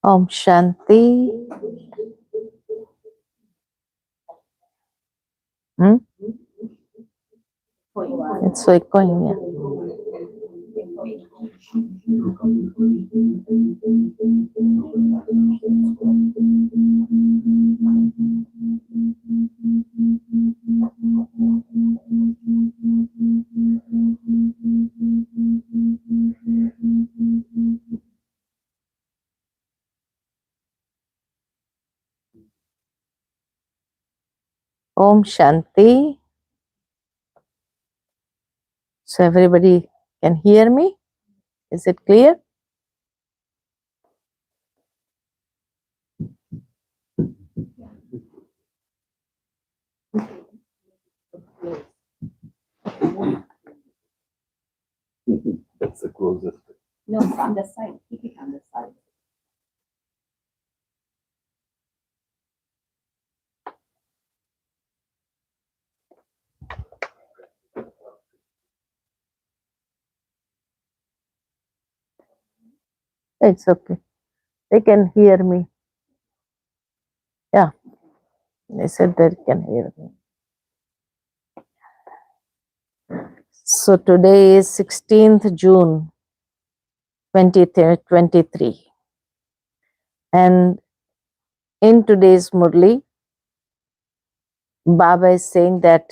Om Shanti. It's so echoing. Yeah. Om Shanti. So everybody can hear me? Is it clear? That's the closest. No, from the side. Keep it on the side. It's okay. They can hear me. Yeah. They said they can hear me. So today is 16th June 2023. And in today's Murli, Baba is saying that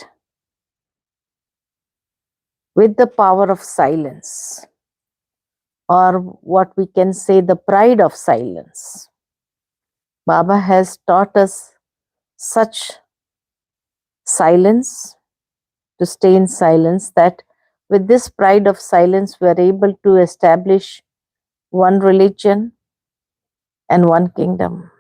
with the power of silence, or what we can say the pride of silence, Baba has taught us such silence, to stay in silence, that with this pride of silence we are able to establish one religion and one kingdom.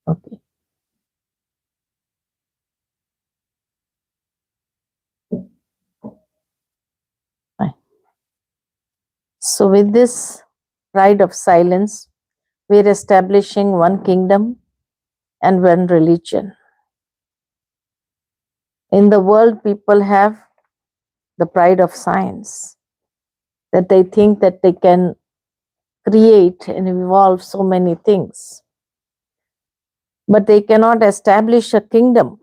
Okay. Fine. So with this pride of silence, we are establishing one kingdom and one religion. In the world, people have the pride of science, that they think that they can create and evolve so many things. But they cannot establish a kingdom.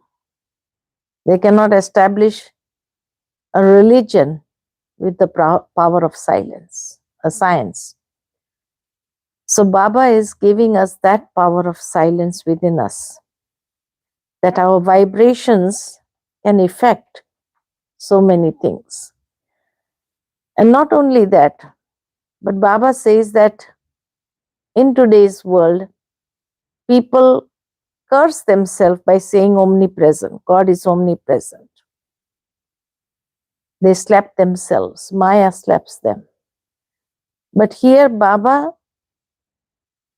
They cannot establish a religion with the power of silence, a science. So Baba is giving us that power of silence within us, that our vibrations can affect so many things. And not only that, but Baba says that in today's world, people curse themselves by saying omnipresent. God is omnipresent. They slap themselves. Maya slaps them. But here Baba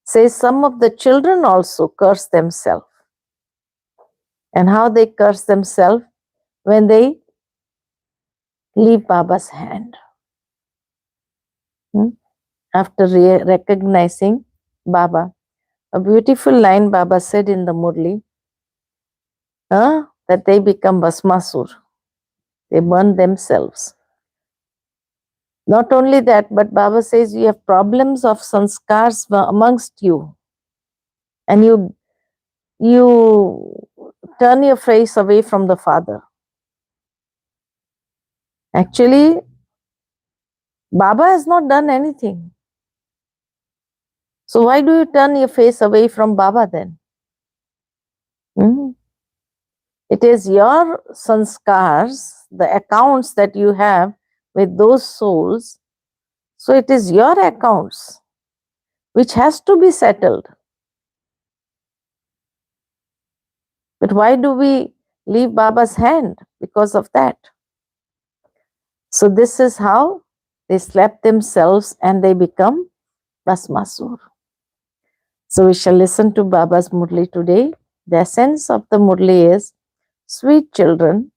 says some of the children also curse themselves. And how they curse themselves? When they leave Baba's hand. After recognizing Baba. A beautiful line Baba said in the Murli, that they become Bhasmasur. They burn themselves. Not only that, but Baba says you have problems of sanskars amongst you. And you turn your face away from the Father. Actually, Baba has not done anything. So why do you turn your face away from Baba then? It is your sanskars, the accounts that you have with those souls. So it is your accounts which has to be settled. But why do we leave Baba's hand? Because of that. So this is how they slap themselves and they become Bhasmasur. So we shall listen to Baba's Murli today. The essence of the Murli is, sweet children,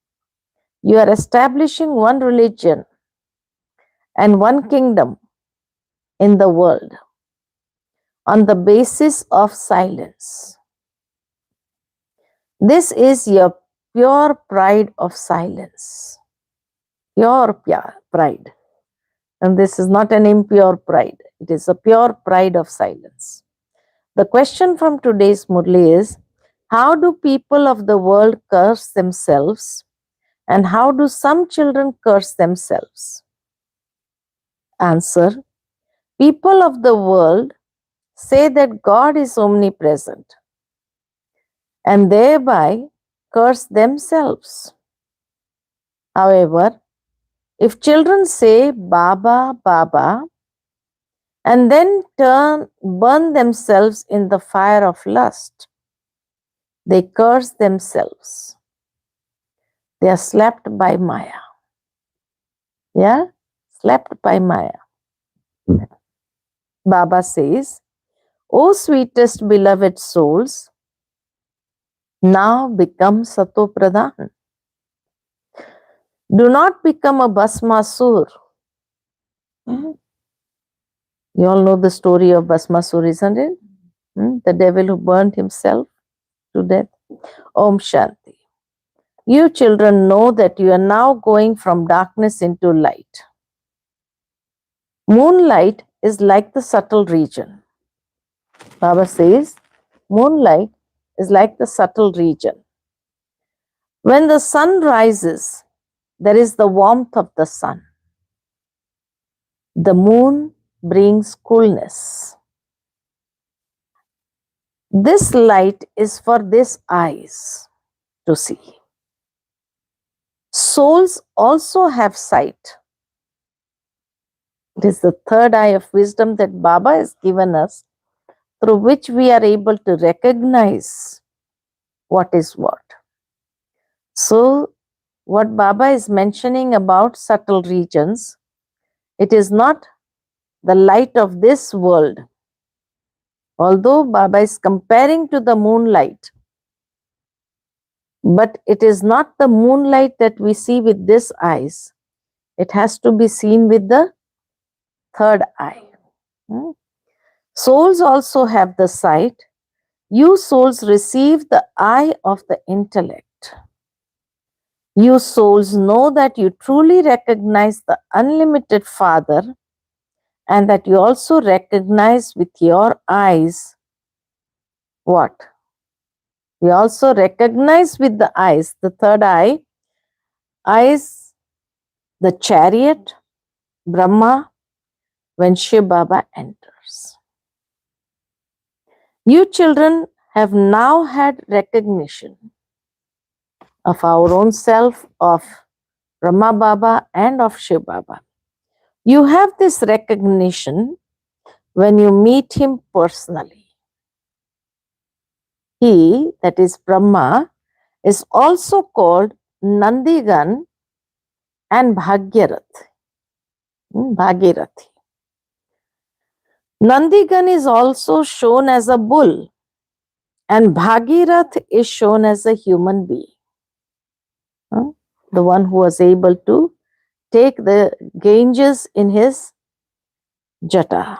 you are establishing one religion and one kingdom in the world on the basis of silence. This is your pure pride of silence. Pure pride. And this is not an impure pride. It is a pure pride of silence. The question from today's Murli is, how do people of the world curse themselves, and how do some children curse themselves? Answer: people of the world say that God is omnipresent and thereby curse themselves. However, if children say Baba, Baba, and then burn themselves in the fire of lust, they curse themselves. They are slapped by Maya. Yeah? Slapped by Maya. Baba says, O sweetest beloved souls, now become Sato Pradhan. Do not become a Bhasmasur. You all know the story of Bhasmasur, isn't it? The devil who burned himself to death. Om Shanti. You children know that you are now going from darkness into light. Moonlight is like the subtle region. Baba says, moonlight is like the subtle region. When the sun rises, there is the warmth of the sun. The moon brings coolness. This light is for these eyes to see. Souls also have sight. It is the third eye of wisdom that Baba has given us, through which we are able to recognize what is what. So, what Baba is mentioning about subtle regions, it is not the light of this world. Although Baba is comparing to the moonlight, but it is not the moonlight that we see with these eyes. It has to be seen with the third eye. Souls also have the sight. You souls receive the eye of the intellect. You souls know that you truly recognize the unlimited Father, and that you also recognize with your eyes what? You also recognize with the eyes, the third eye, eyes, the chariot, Brahma, when Shiv Baba enters. You children have now had recognition of our own self, of Brahma Baba and of Shiv Baba. You have this recognition when you meet him personally. He, that is Brahma, is also called Nandigan and Bhagirath. Bhagirathi. Nandigan is also shown as a bull, and Bhagirath is shown as a human being. The one who was able to take the Ganges in his jata.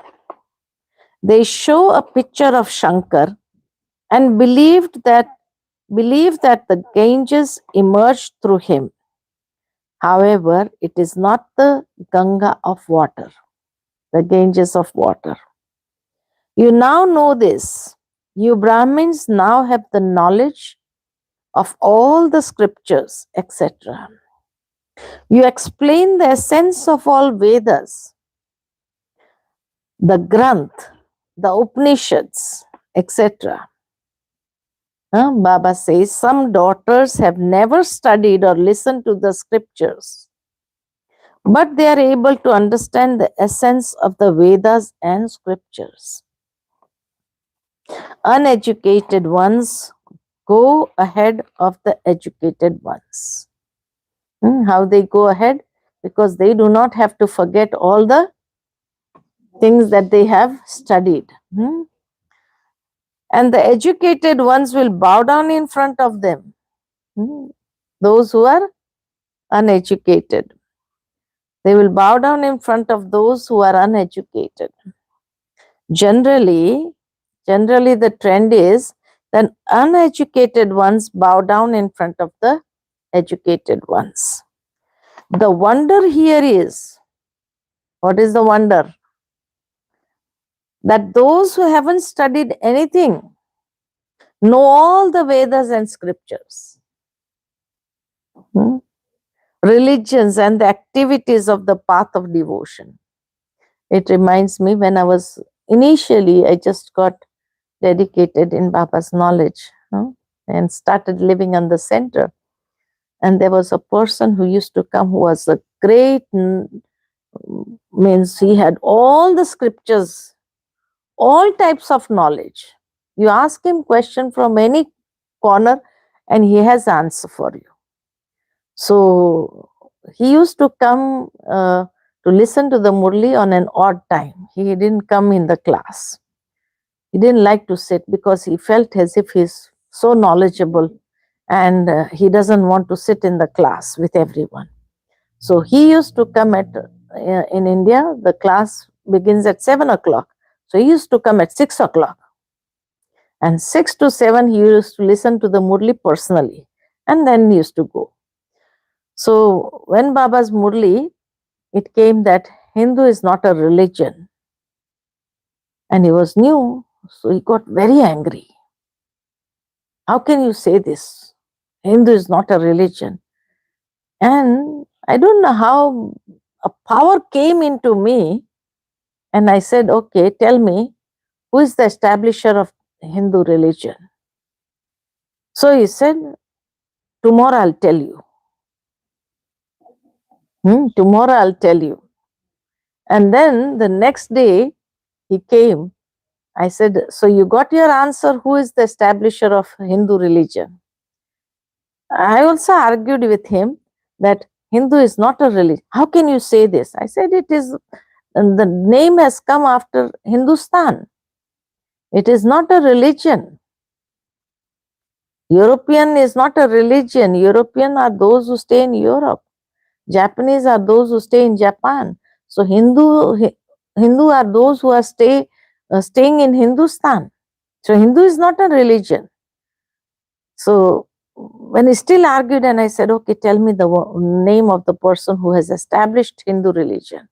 They show a picture of Shankar and believe that the Ganges emerged through him. However, it is not the Ganga of water, the Ganges of water. You now know this. You Brahmins now have the knowledge of all the scriptures, etc. You explain the essence of all Vedas, the Granth, the Upanishads, etc. Baba says some daughters have never studied or listened to the scriptures, but they are able to understand the essence of the Vedas and scriptures. Uneducated ones go ahead of the educated ones. How they go ahead? Because they do not have to forget all the things that they have studied. And the educated ones will bow down in front of them. Those who are uneducated. They will bow down in front of those who are uneducated. Generally, the trend is that uneducated ones bow down in front of the educated ones. The wonder here is, what is the wonder? That those who haven't studied anything know all the Vedas and scriptures, religions and the activities of the path of devotion. It reminds me when I just got dedicated in Baba's knowledge and started living on the center. And there was a person who used to come who was a great, means he had all the scriptures, all types of knowledge. You ask him question from any corner and he has answer for you. So he used to come to listen to the Murli on an odd time. He didn't come in the class. He didn't like to sit because he felt as if he's so knowledgeable and he doesn't want to sit in the class with everyone. So he used to come in India, the class begins at 7 o'clock. So he used to come at 6 o'clock. And 6 to 7, he used to listen to the Murli personally. And then he used to go. So when Baba's Murli, it came that Hindu is not a religion. And he was new, so he got very angry. How can you say this? Hindu is not a religion. And I don't know how a power came into me. And I said, okay, tell me, who is the establisher of Hindu religion? So he said, tomorrow I'll tell you. Tomorrow I'll tell you. And then the next day he came. I said, so you got your answer, who is the establisher of Hindu religion? I also argued with him that Hindu is not a religion. How can you say this? I said, it is, the name has come after Hindustan. It is not a religion. European is not a religion. European are those who stay in Europe. Japanese are those who stay in Japan. So Hindu are those who are staying in Hindustan. So Hindu is not a religion. So when he still argued and I said, okay, tell me the name of the person who has established Hindu religion.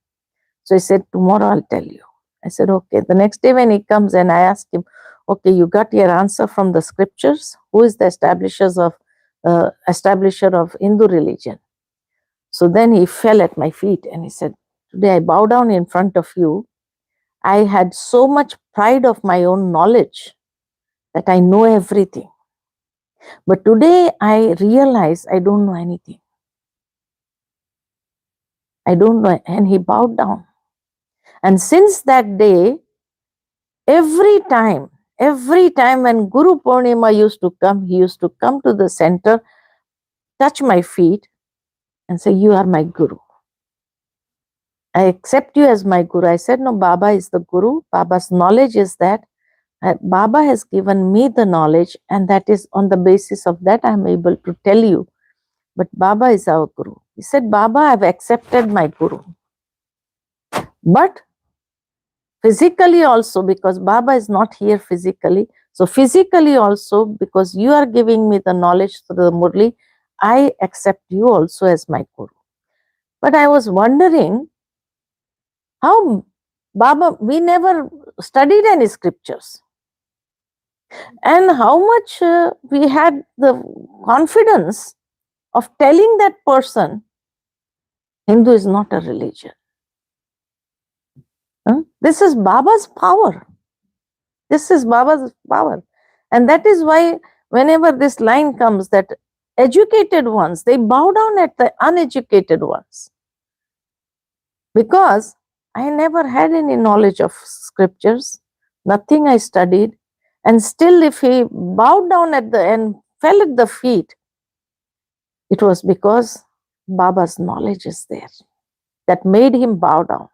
So he said, tomorrow I'll tell you. I said, okay. The next day when he comes and I ask him, okay, you got your answer from the scriptures? Who is the establisher of Hindu religion? So then he fell at my feet and he said, today I bow down in front of you. I had so much pride of my own knowledge that I know everything. But today I realize I don't know anything. I don't know. And he bowed down. And since that day, every time when Guru Purnima used to come, he used to come to the center, touch my feet and say, you are my Guru. I accept you as my Guru. I said, no, Baba is the Guru. Baba's knowledge is that Baba has given me the knowledge, and that is on the basis of that I am able to tell you. But Baba is our Guru. He said, Baba, I have accepted my Guru. But physically also, because Baba is not here physically, so physically also, because you are giving me the knowledge through the Murli, I accept you also as my Guru. But I was wondering, how Baba, we never studied any scriptures. And how much we had the confidence of telling that person, Hindu is not a religion. This is Baba's power. This is Baba's power. And that is why whenever this line comes that educated ones, they bow down at the uneducated ones. Because I never had any knowledge of scriptures, nothing I studied. And still if he bowed down and fell at the feet, it was because Baba's knowledge is there that made him bow down.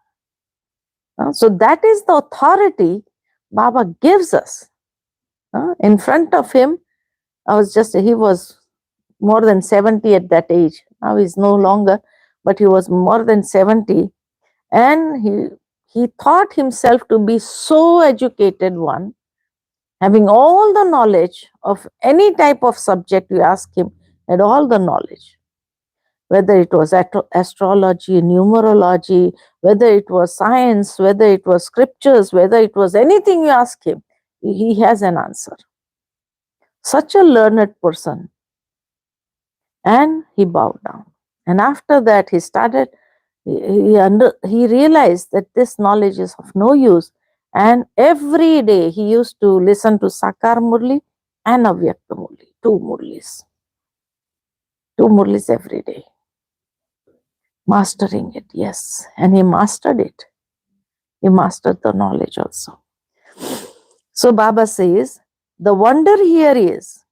So that is the authority Baba gives us. In front of him, he was more than 70 at that age. Now he's no longer, but he was more than 70. And he thought himself to be so educated one, having all the knowledge of any type of subject you ask him, had all the knowledge. Whether it was astrology, numerology, whether it was science, whether it was scriptures, whether it was anything you ask him, he has an answer. Such a learned person. And he bowed down. And after that, he realized that this knowledge is of no use. And every day he used to listen to Sakar Murli and Avyakta Murli, two Murlis. Two Murlis every day. Mastering it, yes. And he mastered it. He mastered the knowledge also. So Baba says, the wonder here is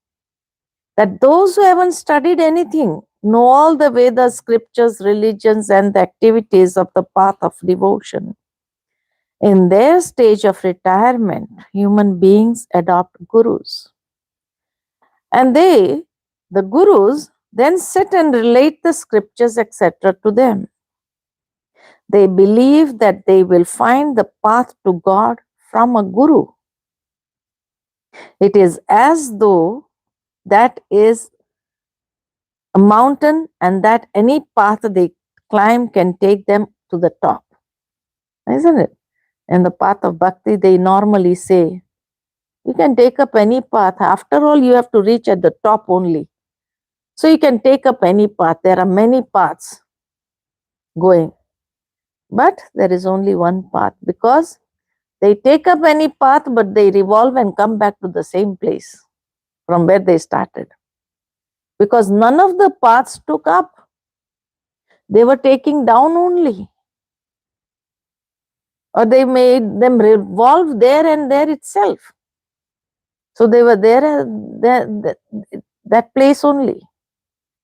that those who haven't studied anything know all the Vedas, scriptures, religions, and the activities of the path of devotion. In their stage of retirement, human beings adopt gurus. And the gurus, then sit and relate the scriptures, etc. to them. They believe that they will find the path to God from a guru. It is as though that is a mountain and that any path they climb can take them to the top. Isn't it? In the path of bhakti, they normally say, you can take up any path. After all, you have to reach at the top only. So you can take up any path. There are many paths going. But there is only one path, because they take up any path, but they revolve and come back to the same place from where they started. Because none of the paths took up. They were taking down only. Or they made them revolve there and there itself. So they were there, that place only.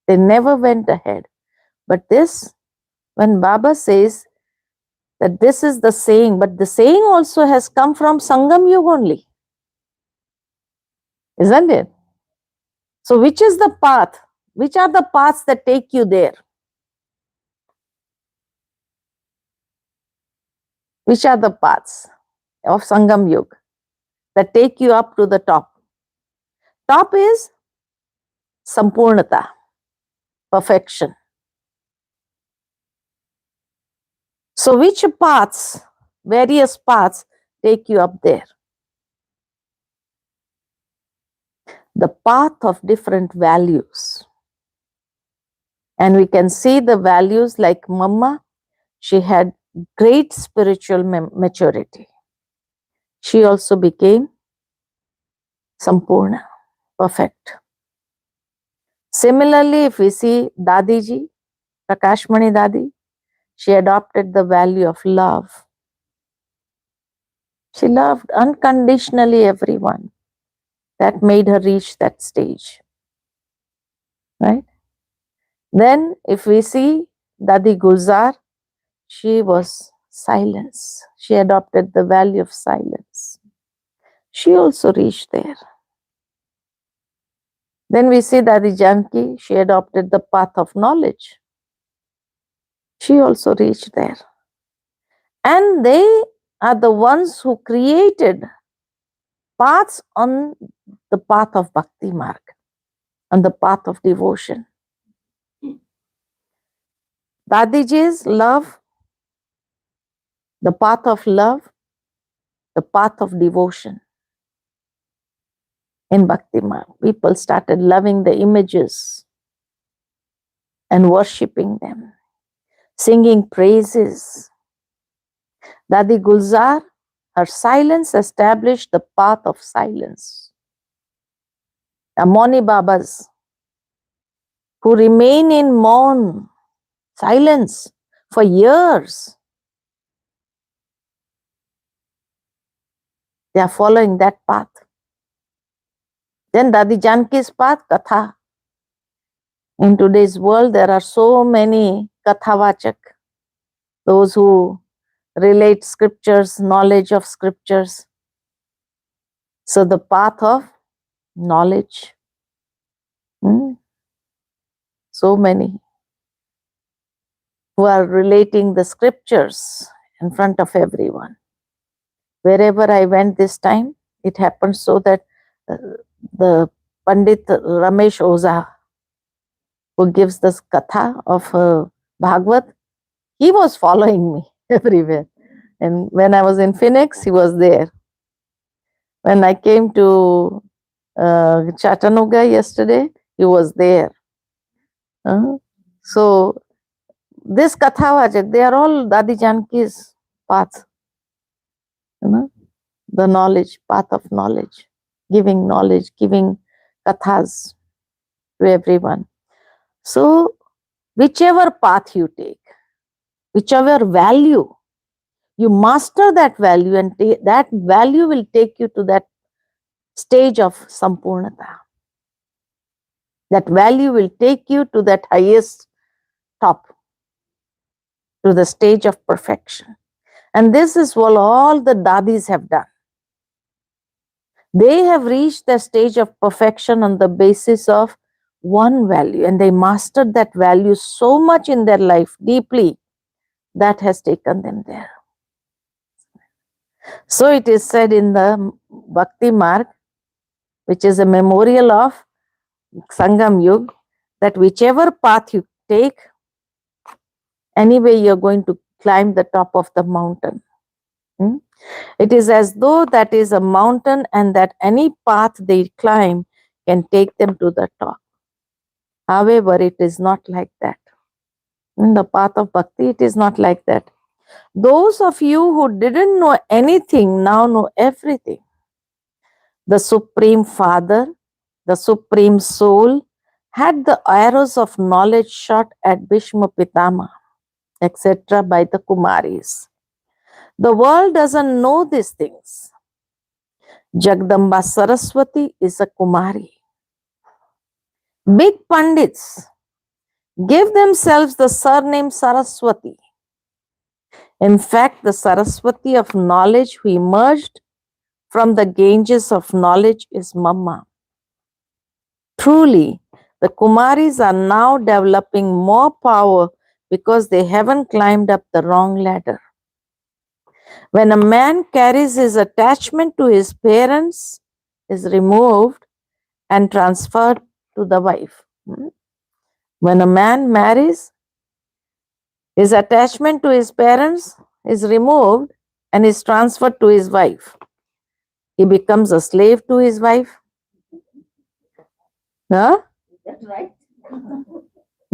They never went ahead. But this, when Baba says that this is the saying, but the saying also has come from Sangam Yuga only. Isn't it? So which is the path? Which are the paths that take you there? Which are the paths of Sangam Yuga that take you up to the top? Top is Sampurnata, perfection. So which paths, various paths, take you up there? The path of different values. And we can see the values like Mama, she had great spiritual maturity. She also became Sampurna, perfect. Similarly, if we see Dadiji, Prakashmani Dadi, she adopted the value of love. She loved unconditionally everyone. That made her reach that stage. Right? Then, if we see Dadi Gulzar, she was silence. She adopted the value of silence. She also reached there. Then we see Dadi Janki, she adopted the path of knowledge. She also reached there. And they are the ones who created paths on the path of Bhakti Marg, on the path of devotion. Dadiji's love, the path of love, the path of devotion. In Bhakti Marg, people started loving the images and worshipping them, singing praises. Dadi Gulzar, her silence established the path of silence. The Moni Babas, who remain in Maun, silence, for years, they are following that path. Then Dadi Janki's path, Katha. In today's world, there are so many Kathavachak, those who relate scriptures, knowledge of scriptures. So the path of knowledge. So many who are relating the scriptures in front of everyone. Wherever I went this time, it happened so that uh, the Pandit Ramesh Oza, who gives this katha of Bhagwat, he was following me everywhere. And when I was in Phoenix, he was there. When I came to Chattanooga yesterday, he was there. So this katha vajak, they are all Dadi Janki's path. The knowledge, path of knowledge, giving kathas to everyone. So whichever path you take, whichever value, you master that value, and that value will take you to that stage of Sampurnata. That value will take you to that highest top, to the stage of perfection. And this is what all the dadis have done. They have reached the stage of perfection on the basis of one value, and they mastered that value so much in their life deeply that has taken them there. So it is said in the Bhakti Marg, which is a memorial of Sangam Yug, that whichever path you take, anyway you're going to climb the top of the mountain. It is as though that is a mountain, and that any path they climb can take them to the top. However, it is not like that. In the path of bhakti, it is not like that. Those of you who didn't know anything now know everything. The Supreme Father, the Supreme Soul, had the arrows of knowledge shot at Bhishma Pitama, etc. by the Kumaris. The world doesn't know these things. Jagdamba Saraswati is a Kumari. Big Pandits give themselves the surname Saraswati. In fact, the Saraswati of knowledge who emerged from the Ganges of knowledge is Mama. Truly, the Kumaris are now developing more power because they haven't climbed up the wrong ladder. When a man carries his attachment to his parents, is removed and transferred to the wife. When a man marries, his attachment to his parents is removed and is transferred to his wife. He becomes a slave to his wife. Huh? That's right.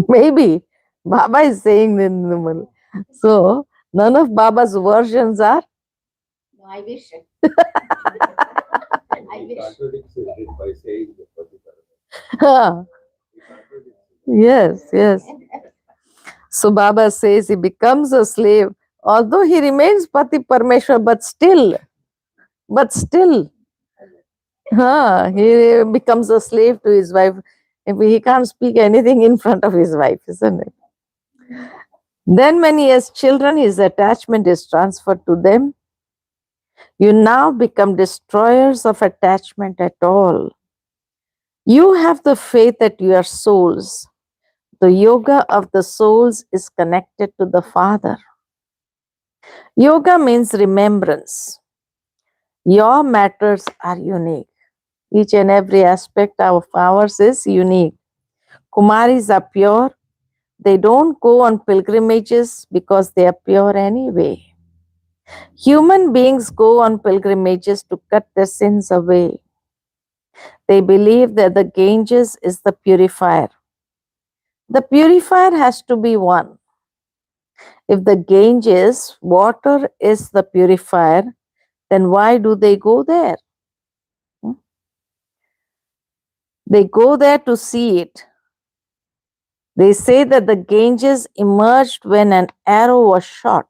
Maybe. Baba is saying in the middle. So, none of Baba's versions are. No, I wish. I He wish. contradicts it by saying the particular. He contradicts it. Yes. So, Baba says he becomes a slave, although he remains Pati Parmeshwar, but still, he becomes a slave to his wife. If he can't speak anything in front of his wife, isn't it? Then when he has children, his attachment is transferred to them. You now become destroyers of attachment at all. You have the faith that you are souls. The yoga of the souls is connected to the Father. Yoga means remembrance. Your matters are unique. Each and every aspect of ours is unique. Kumaris are pure. They don't go on pilgrimages because they are pure anyway. Human beings go on pilgrimages to cut their sins away. They believe that the Ganges is the purifier. The purifier has to be one. If the Ganges, water is the purifier, then why do they go there? They go there to see it. They say that the Ganges emerged when an arrow was shot.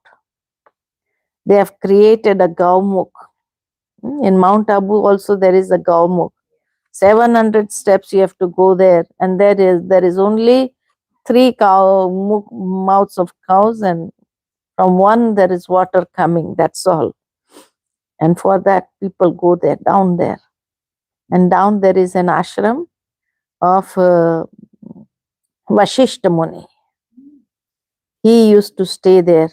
They have created a Gaumukh. In Mount Abu also there is a Gaumukh. 700 steps you have to go there, and there is only 3 mouths of cows, and from one there is water coming, that's all. And for that people go there, down there. And down there is an ashram of Vashishta Muni. He used to stay there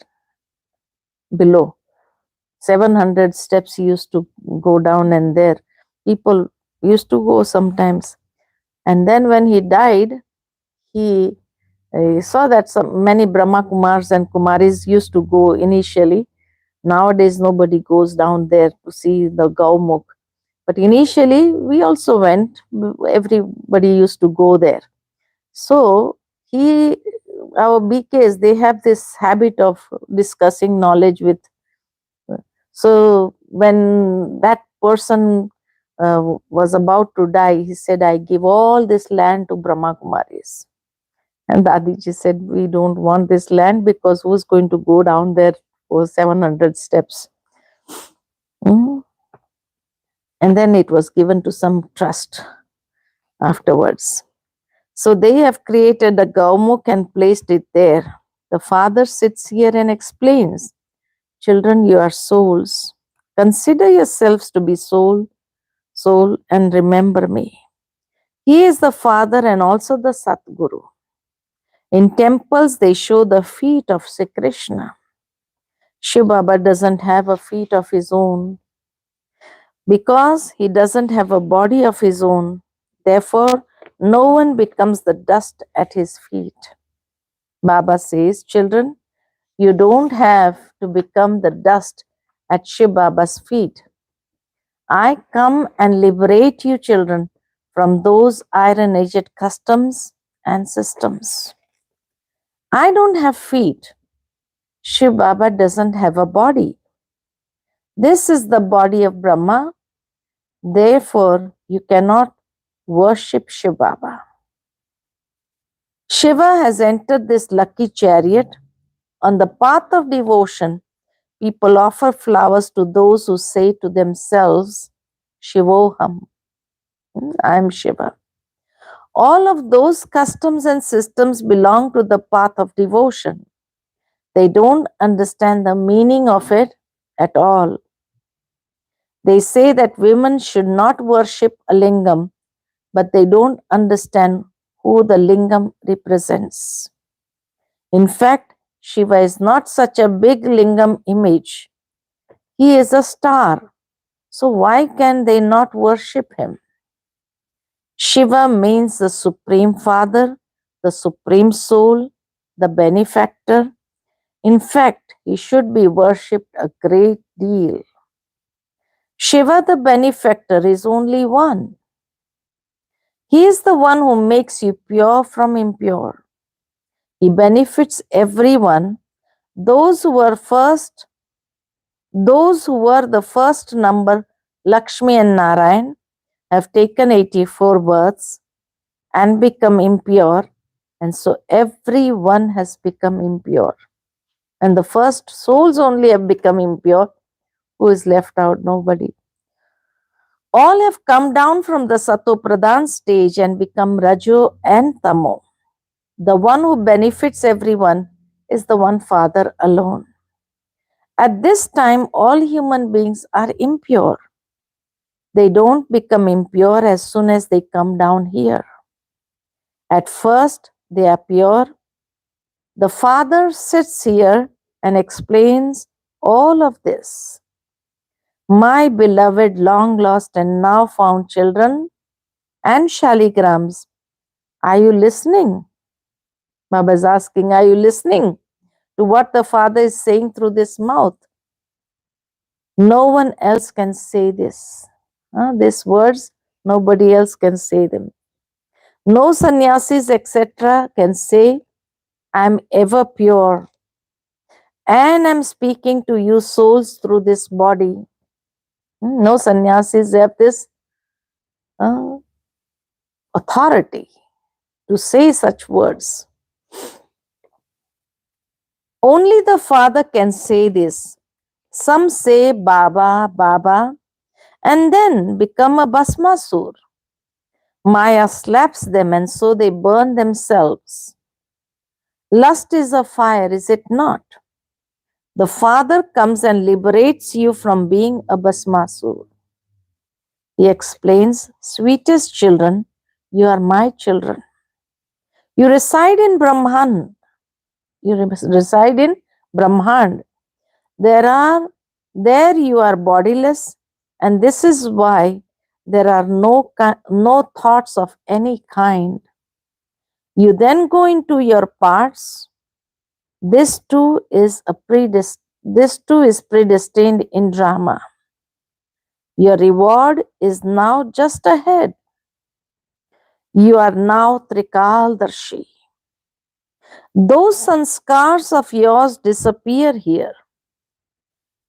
below. 700 steps he used to go down, and there people used to go sometimes. And then when he died, he saw that many Brahma Kumars and Kumaris used to go initially. Nowadays nobody goes down there to see the Gaumukh. But initially we also went, everybody used to go there. So our BKs, they have this habit of discussing knowledge with. So when that person was about to die, he said, I give all this land to Brahma Kumaris. And Dadiji said, we don't want this land because who's going to go down there for 700 steps? Mm. And then it was given to some trust afterwards. So they have created a Gaumukh and placed it there. The father sits here and explains, children, you are souls. Consider yourselves to be soul, and remember me. He is the father and also the Satguru. In temples, they show the feet of Sri Krishna. Shiv Baba doesn't have a feet of his own because he doesn't have a body of his own. Therefore, no one becomes the dust at his feet. Baba says, children, you don't have to become the dust at Shiv Baba's feet. I come and liberate you, children, from those iron-edged customs and systems. I don't have feet. Shiv Baba doesn't have a body. This is the body of Brahma. Therefore, you cannot worship Shiv Baba. Shiva has entered this lucky chariot. On the path of devotion, people offer flowers to those who say to themselves, Shivoham, I am Shiva. All of those customs and systems belong to the path of devotion. They don't understand the meaning of it at all. They say that women should not worship a lingam, but they don't understand who the lingam represents. In fact, Shiva is not such a big lingam image. He is a star. So why can they not worship him? Shiva means the Supreme Father, the Supreme Soul, the Benefactor. In fact, he should be worshipped a great deal. Shiva, the Benefactor, is only one. He is the one who makes you pure from impure. He benefits everyone. Those who were the first number, Lakshmi and Narayan, have taken 84 births and become impure, and so everyone has become impure. And the first souls only have become impure. Who is left out? Nobody. All have come down from the Sato Pradhan stage and become Rajo and Tamo. The one who benefits everyone is the one Father alone. At this time, all human beings are impure. They don't become impure as soon as they come down here. At first, they are pure. The Father sits here and explains all of this. My beloved, long lost and now found children and shaligrams, are you listening? Baba is asking, are you listening to what the Father is saying through this mouth? No one else can say this. These words, nobody else can say them. No sannyasis, etc. can say, I am ever pure. And I'm speaking to you souls through this body. No sannyasis have this authority to say such words. Only the Father can say this. Some say Baba, Baba, and then become a Bhasmasur. Maya slaps them and so they burn themselves. Lust is a fire, is it not? The Father comes and liberates you from being a Bhasmasur. He explains, sweetest children, you are my children. You reside in Brahman. You reside in Brahman. There you are bodiless, and this is why there are no thoughts of any kind. You then go into your parts. This too is predestined in drama. Your reward is now just ahead. You are now Trikaldarshi. Those sanskars of yours disappear here.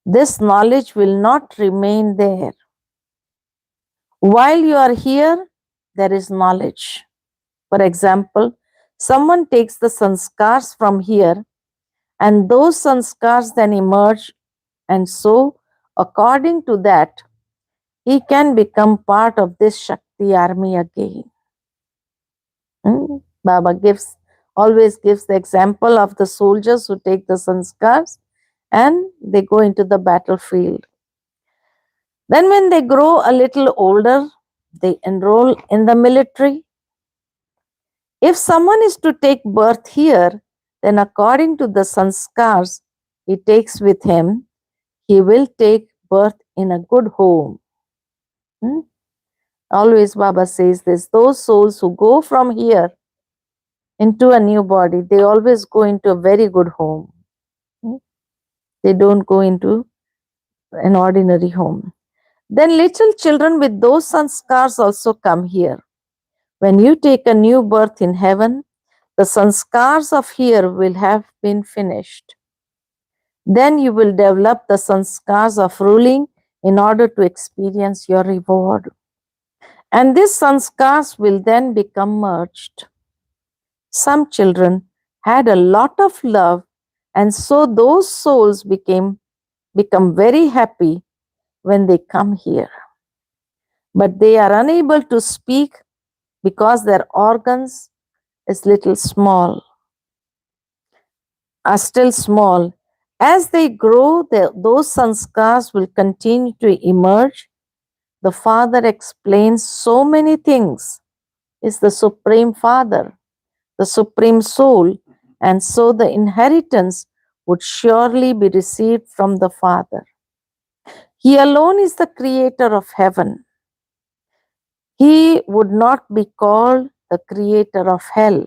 This knowledge will not remain there. While you are here, there is knowledge. For example, someone takes the sanskars from here, and those sanskars then emerge, and so, according to that, he can become part of this Shakti army again. Baba always gives the example of the soldiers who take the sanskars and they go into the battlefield. Then when they grow a little older, they enroll in the military. If someone is to take birth here, then according to the sanskars he takes with him, he will take birth in a good home. Always Baba says this, those souls who go from here into a new body, they always go into a very good home. They don't go into an ordinary home. Then little children with those sanskars also come here. When you take a new birth in heaven, the sanskars of here will have been finished. Then you will develop the sanskars of ruling in order to experience your reward. And these sanskars will then become merged. Some children had a lot of love, and so those souls become very happy when they come here. But they are unable to speak because their organs are still small. As they grow, those sanskars will continue to emerge. The Father explains so many things. Is the Supreme Father, the Supreme Soul, and so the inheritance would surely be received from the Father. He alone is the creator of heaven. He would not be called the creator of hell.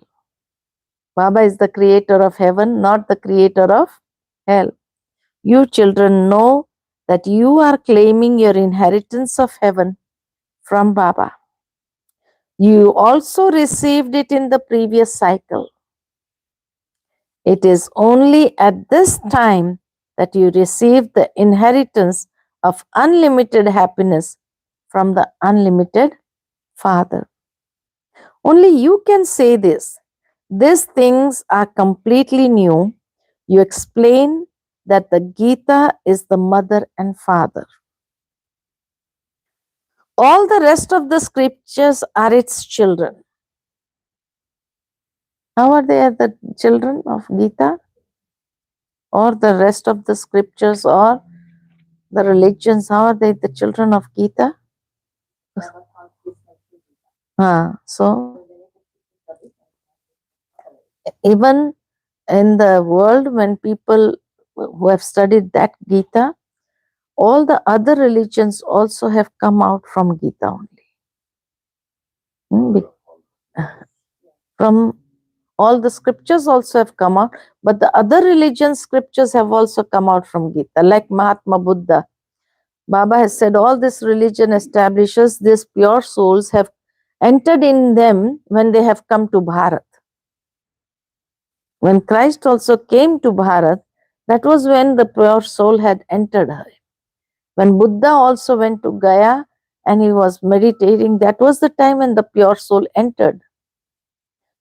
Baba is the creator of heaven, not the creator of hell. You children know that you are claiming your inheritance of heaven from Baba. You also received it in the previous cycle. It is only at this time that you receive the inheritance of unlimited happiness from the unlimited Father. Only you can say this. These things are completely new. You explain that the Gita is the mother and father. All the rest of the scriptures are its children. How are they the children of Gita? Or the rest of the scriptures or the religions, how are they the children of Gita? So, even in the world, when people who have studied that Gita, all the other religions also have come out from Gita only. From all the scriptures also have come out, but the other religion scriptures have also come out from Gita, like Mahatma Buddha. Baba has said all this religion establishes these pure souls have entered in them when they have come to Bharat. When Christ also came to Bharat, that was when the pure soul had entered her. When Buddha also went to Gaya and he was meditating, that was the time when the pure soul entered.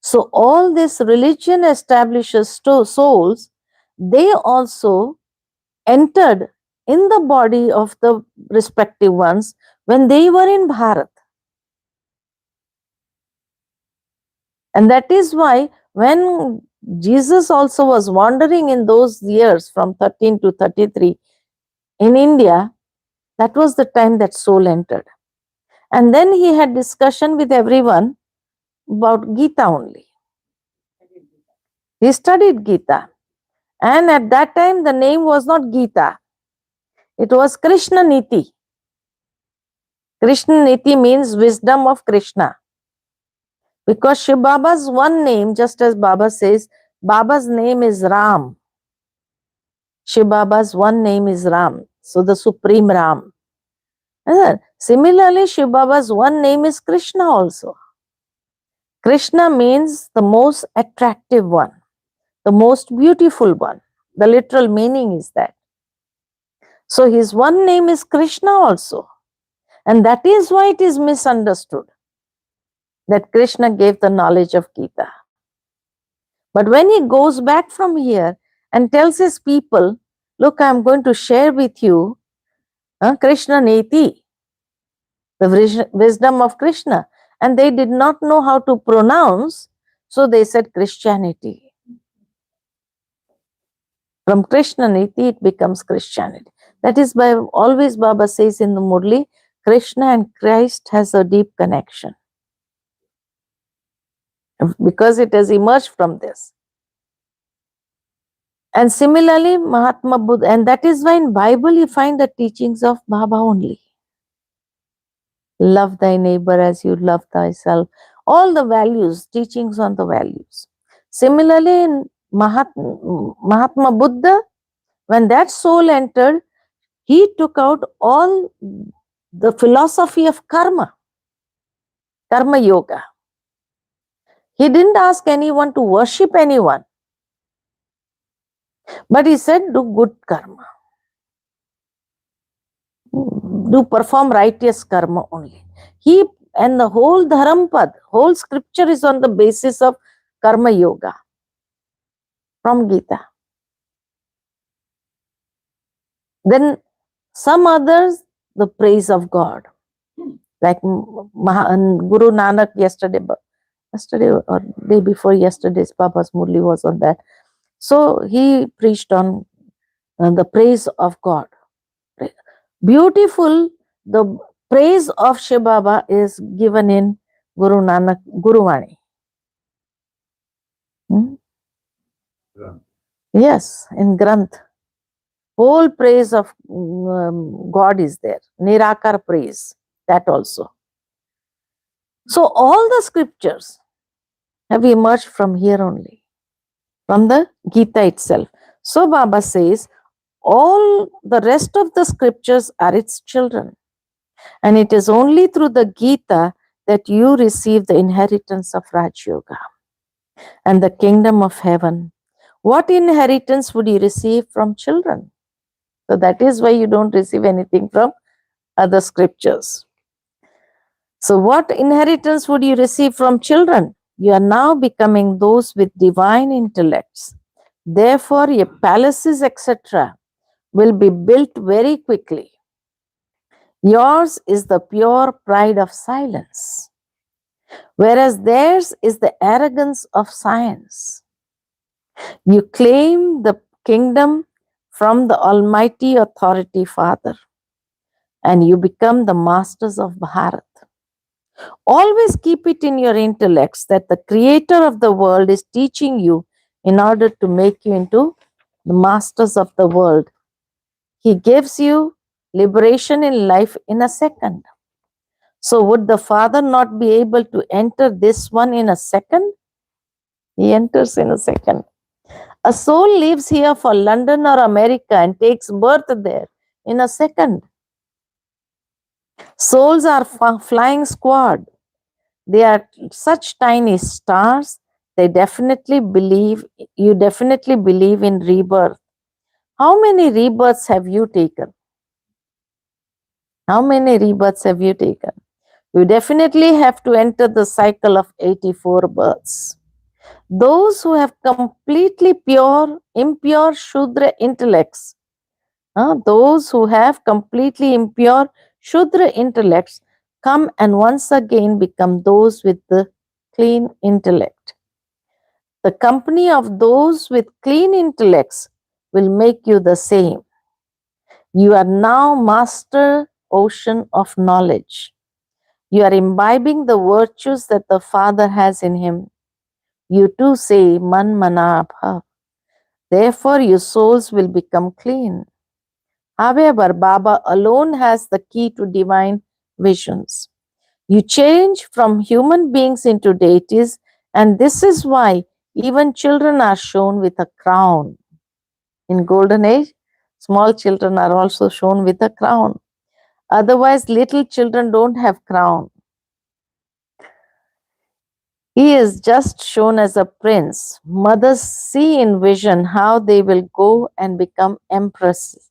So all this religion establishes souls, they also entered in the body of the respective ones when they were in Bharat. And that is why when Jesus also was wandering in those years from 13 to 33 in India, that was the time that soul entered. And then he had discussion with everyone about Gita only. He studied Gita. And at that time, the name was not Gita. It was Krishna Niti. Krishna Niti means wisdom of Krishna. Because Shiv Baba's one name, just as Baba says, Baba's name is Ram. Shiv Baba's one name is Ram. So the Supreme Ram. Similarly, Shiv Baba's one name is Krishna also. Krishna means the most attractive one, the most beautiful one. The literal meaning is that. So his one name is Krishna also. And that is why it is misunderstood that Krishna gave the knowledge of Gita. But when he goes back from here and tells his people, look, I am going to share with you Krishna Neti, the wisdom of Krishna. And they did not know how to pronounce, so they said Christianity. From Krishna Niti, it becomes Christianity. That is why always Baba says in the Murli, Krishna and Christ has a deep connection. Because it has emerged from this. And similarly, Mahatma Buddha, and that is why in Bible you find the teachings of Baba only. Love thy neighbor as you love thyself. All the values, teachings on the values. Similarly, in Mahatma Buddha, when that soul entered, he took out all the philosophy of karma, karma yoga. He didn't ask anyone to worship anyone, but he said, do good karma. Do perform righteous karma only. He and the whole Dharampad, whole scripture is on the basis of karma yoga from Gita. Then some others, the praise of God. Like Guru Nanak yesterday or day before yesterday's Papa's Murli was on that. So he preached on the praise of God. Beautiful, the praise of Shiv Baba is given in Guru Nanak, Guru Vani. Yes, in Granth. Whole praise of God is there. Nirakar praise, that also. So all the scriptures have emerged from here only, from the Gita itself. So Baba says, all the rest of the scriptures are its children. And it is only through the Gita that you receive the inheritance of RajaYoga and the kingdom of heaven. What inheritance would you receive from children? So that is why you don't receive anything from other scriptures. So what inheritance would you receive from children? You are now becoming those with divine intellects. Therefore, your palaces, etc., will be built very quickly. Yours is the pure pride of silence, whereas theirs is the arrogance of science. You claim the kingdom from the Almighty Authority Father, and you become the masters of Bharat. Always keep it in your intellects that the creator of the world is teaching you in order to make you into the masters of the world. He gives you liberation in life in a second. So would the Father not be able to enter this one in a second? He enters in a second. A soul leaves here for London or America and takes birth there in a second. Souls are flying squad. They are such tiny stars. You definitely believe in rebirth. How many rebirths have you taken? How many rebirths have you taken? You definitely have to enter the cycle of 84 births. Those who have completely impure Shudra intellects, those who have completely impure Shudra intellects come and once again become those with the clean intellect. The company of those with clean intellects will make you the same. You are now master ocean of knowledge. You are imbibing the virtues that the Father has in him. You too say, Man Mana Bhav. Therefore, your souls will become clean. However, Baba alone has the key to divine visions. You change from human beings into deities, and this is why even children are shown with a crown. In Golden Age, small children are also shown with a crown. Otherwise, little children don't have crown. He is just shown as a prince. Mothers see in vision how they will go and become empresses.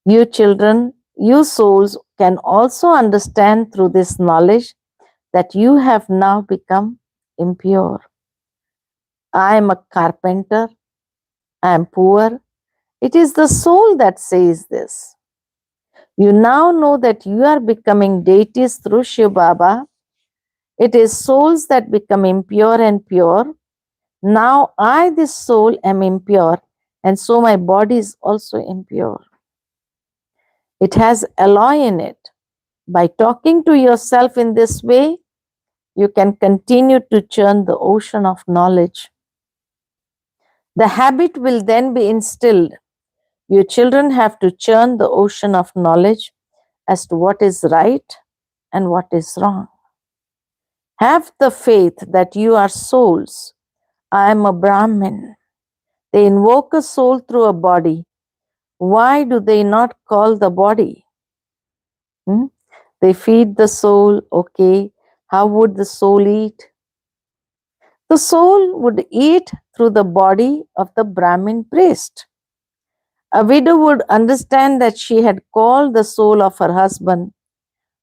You children, you souls can also understand through this knowledge that you have now become impure. I am a carpenter. I am poor. It is the soul that says this. You now know that you are becoming deities through Shiv Baba. It is souls that become impure and pure. Now I, this soul, am impure, and so my body is also impure. It has alloy in it. By talking to yourself in this way, you can continue to churn the ocean of knowledge. The habit will then be instilled. Your children have to churn the ocean of knowledge as to what is right and what is wrong. Have the faith that you are souls. I am a Brahmin. They invoke a soul through a body. Why do they not call the body? They feed the soul, okay. How would the soul eat? The soul would eat through the body of the Brahmin priest. A widow would understand that she had called the soul of her husband.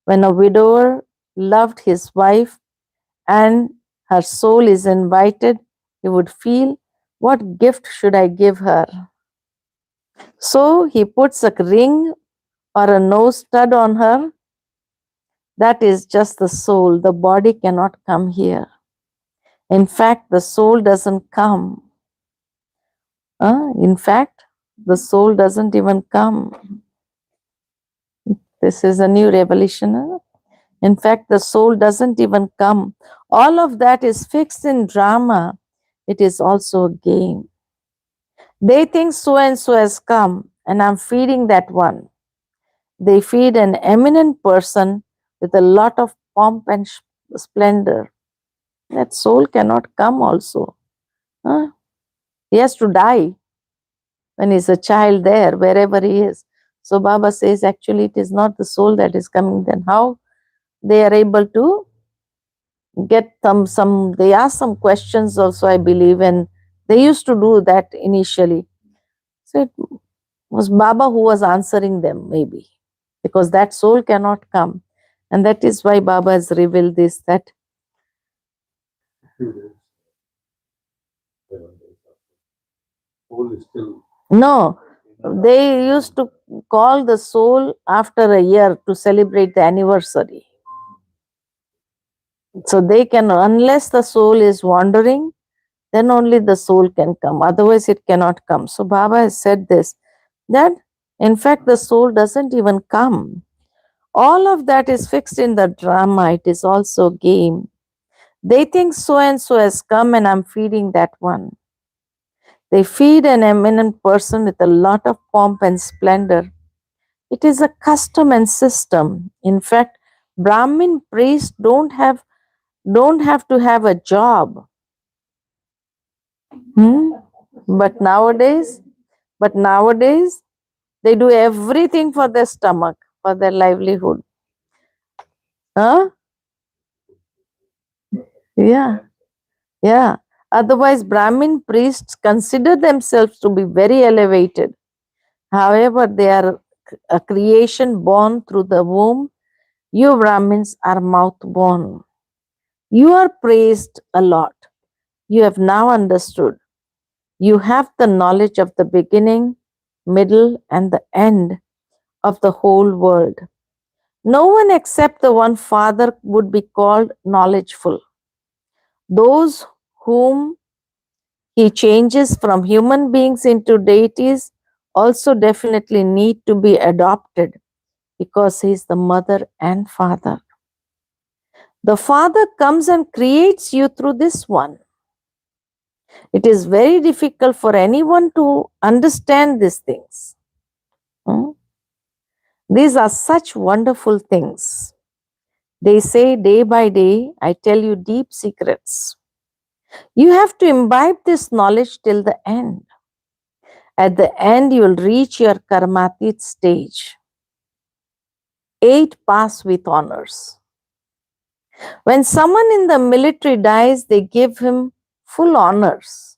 When a widower loved his wife and her soul is invited, he would feel, what gift should I give her? So he puts a ring or a nose stud on her. That is just the soul. The body cannot come here. In fact, the soul doesn't come. In fact, the soul doesn't even come. This is a new revelation. In fact, the soul doesn't even come. All of that is fixed in drama. It is also a game. They think so and so has come, and I'm feeding that one. They feed an eminent person with a lot of pomp and splendor. That soul cannot come also. He has to die when he's a child there, wherever he is. So Baba says, actually, it is not the soul that is coming. Then how they are able to get they ask some questions also, I believe, and they used to do that initially. So it was Baba who was answering them, maybe, because that soul cannot come. And that is why Baba has revealed this, that 2 days, 7 days after. Soul is still. no, they used to call the soul after a year to celebrate the anniversary. So they can, unless the soul is wandering, then only the soul can come. Otherwise, it cannot come. So Baba has said this, that in fact the soul doesn't even come. All of that is fixed in the drama. It is also game. They think so and so has come and I'm feeding that one. They feed an eminent person with a lot of pomp and splendor. It is a custom and system. In fact, Brahmin priests don't have to have a job. But nowadays, they do everything for their stomach, for their livelihood. Yeah. Otherwise, Brahmin priests consider themselves to be very elevated. However, they are a creation born through the womb. You Brahmins are mouth born. You are praised a lot. You have now understood. You have the knowledge of the beginning, middle, and the end of the whole world. No one except the one Father would be called knowledgeful. Those whom he changes from human beings into deities also definitely need to be adopted because he is the mother and father. The Father comes and creates you through this one. It is very difficult for anyone to understand these things. Hmm? These are such wonderful things. They say day by day, I tell you deep secrets. You have to imbibe this knowledge till the end. At the end, you will reach your karmatit stage. 8 pass with honors. When someone in the military dies, they give him full honors.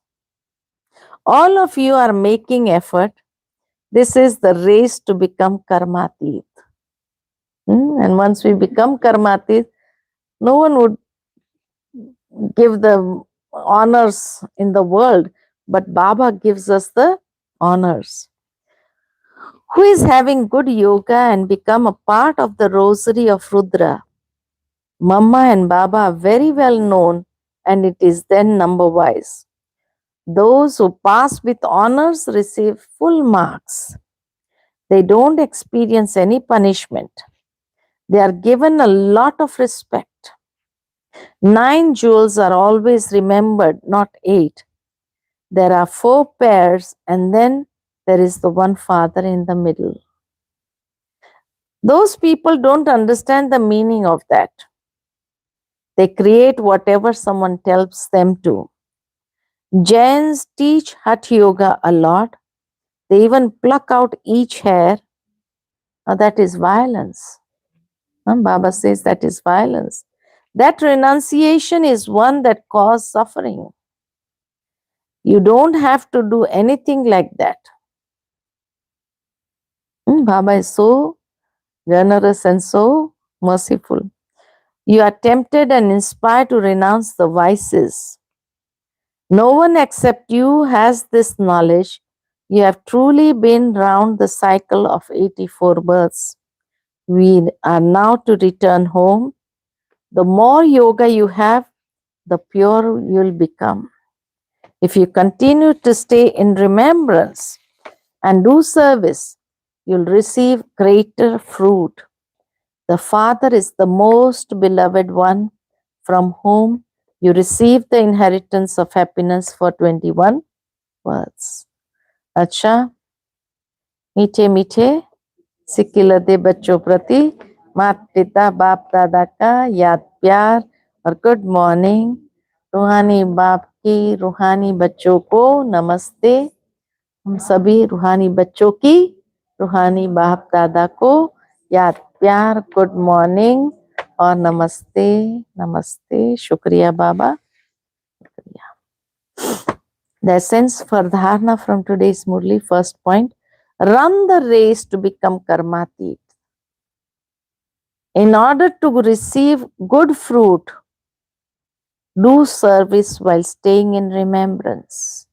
All of you are making effort. This is the race to become karmatit. And once we become karmatit, no one would give the honors in the world, but Baba gives us the honors. Who is having good yoga and become a part of the rosary of Rudra? Mama and Baba are very well known, and it is then number wise. Those who pass with honors receive full marks. They don't experience any punishment. They are given a lot of respect. 9 jewels are always remembered, not 8. There are 4 pairs, and then there is the one father in the middle. Those people don't understand the meaning of that. They create whatever someone tells them to. Jains teach Hatha Yoga a lot. They even pluck out each hair. Now that is violence. Baba says that is violence. That renunciation is one that causes suffering. You don't have to do anything like that. Baba is so generous and so merciful. You are tempted and inspired to renounce the vices. No one except you has this knowledge. You have truly been round the cycle of 84 births. We are now to return home. The more yoga you have, the purer you will become. If you continue to stay in remembrance and do service, you'll receive greater fruit. The Father is the most beloved one from whom you receive the inheritance of happiness for 21 births. अच्छा, मीठे मीठे सिकिलते बच्चों प्रति माता पिता बाप दादा का याद प्यार और गुड मॉर्निंग। रूहानी बाप की रूहानी बच्चों को नमस्ते। हम सभी रूहानी बच्चों की रूहानी बाप दादा को याद प्यार, गुड मॉर्निंग और नमस्ते नमस्ते। शुक्रिया बाबा, शुक्रिया। The essence for dharana from today's Murli, first point, run the race to become karmatit. In order to receive good fruit, do service while staying in remembrance.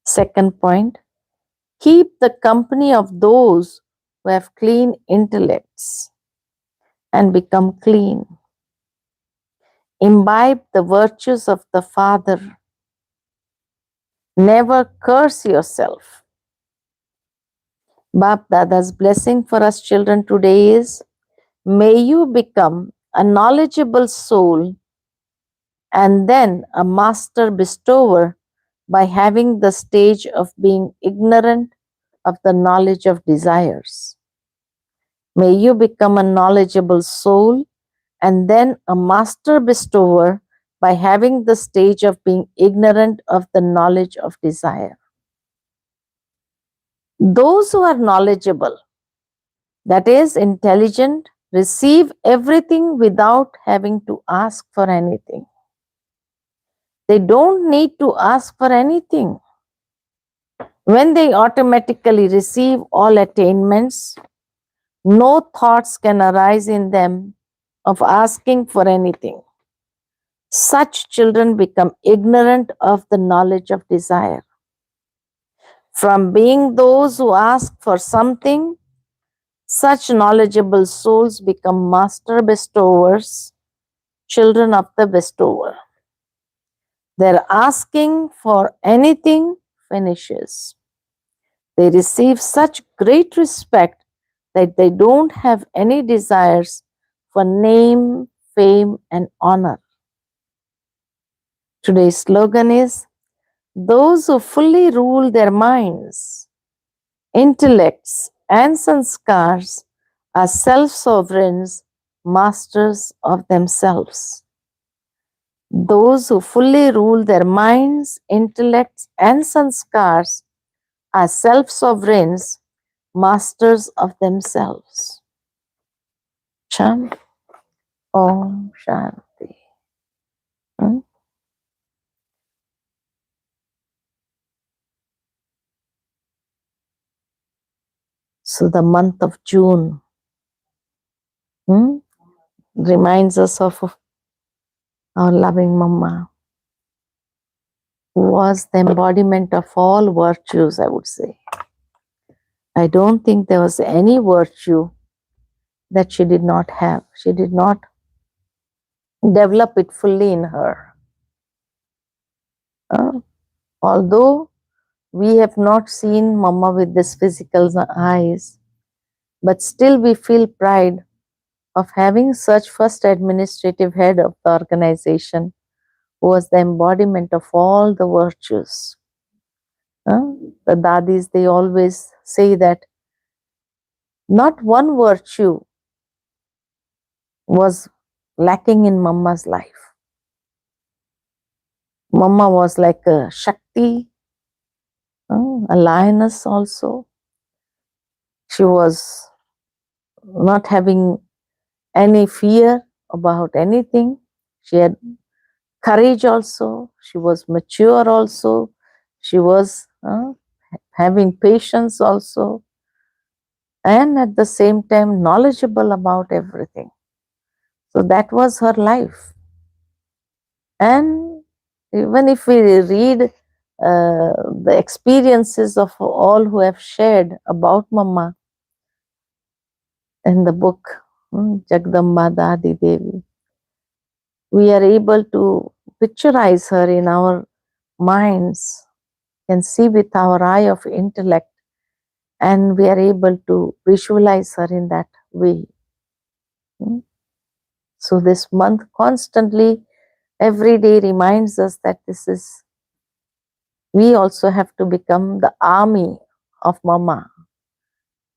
Second point, keep the company of those who have clean intellects and become clean. Imbibe the virtues of the Father. Never curse yourself. Bap Dada's blessing for us children today is, may you become a knowledgeable soul and then a master bestower by having the stage of being ignorant of the knowledge of desires. May you become a knowledgeable soul and then a master bestower by having the stage of being ignorant of the knowledge of desire. Those who are knowledgeable, that is intelligent, receive everything without having to ask for anything. They don't need to ask for anything. When they automatically receive all attainments, no thoughts can arise in them of asking for anything. Such children become ignorant of the knowledge of desire. From being those who ask for something, such knowledgeable souls become master bestowers, children of the bestower. Their asking for anything finishes. They receive such great respect that they don't have any desires for name, fame, and honor. Today's slogan is, those who fully rule their minds, intellects, and sanskars are self-sovereigns, masters of themselves. Those who fully rule their minds, intellects, and sanskars are self-sovereigns, masters of themselves. Chant Om Shanti. Hmm? So the month of June reminds us of our loving Mama, who was the embodiment of all virtues, I would say. I don't think there was any virtue that she did not have. She did not develop it fully in her. Although we have not seen Mama with this physical eyes, but still we feel pride of having such first administrative head of the organization who was the embodiment of all the virtues. The dadis, they always say that not one virtue was lacking in Mama's life. Mama was like a Shakti, a lioness also. She was not having any fear about anything. She had courage also. She was mature also. She was having patience also. And at the same time, knowledgeable about everything. So that was her life. And even if we read the experiences of all who have shared about Mama in the book, Jagdamba Dadi Devi, we are able to picturize her in our minds, can see with our eye of intellect, and we are able to visualize her in that way. So this month constantly, every day reminds us that we also have to become the army of Mama.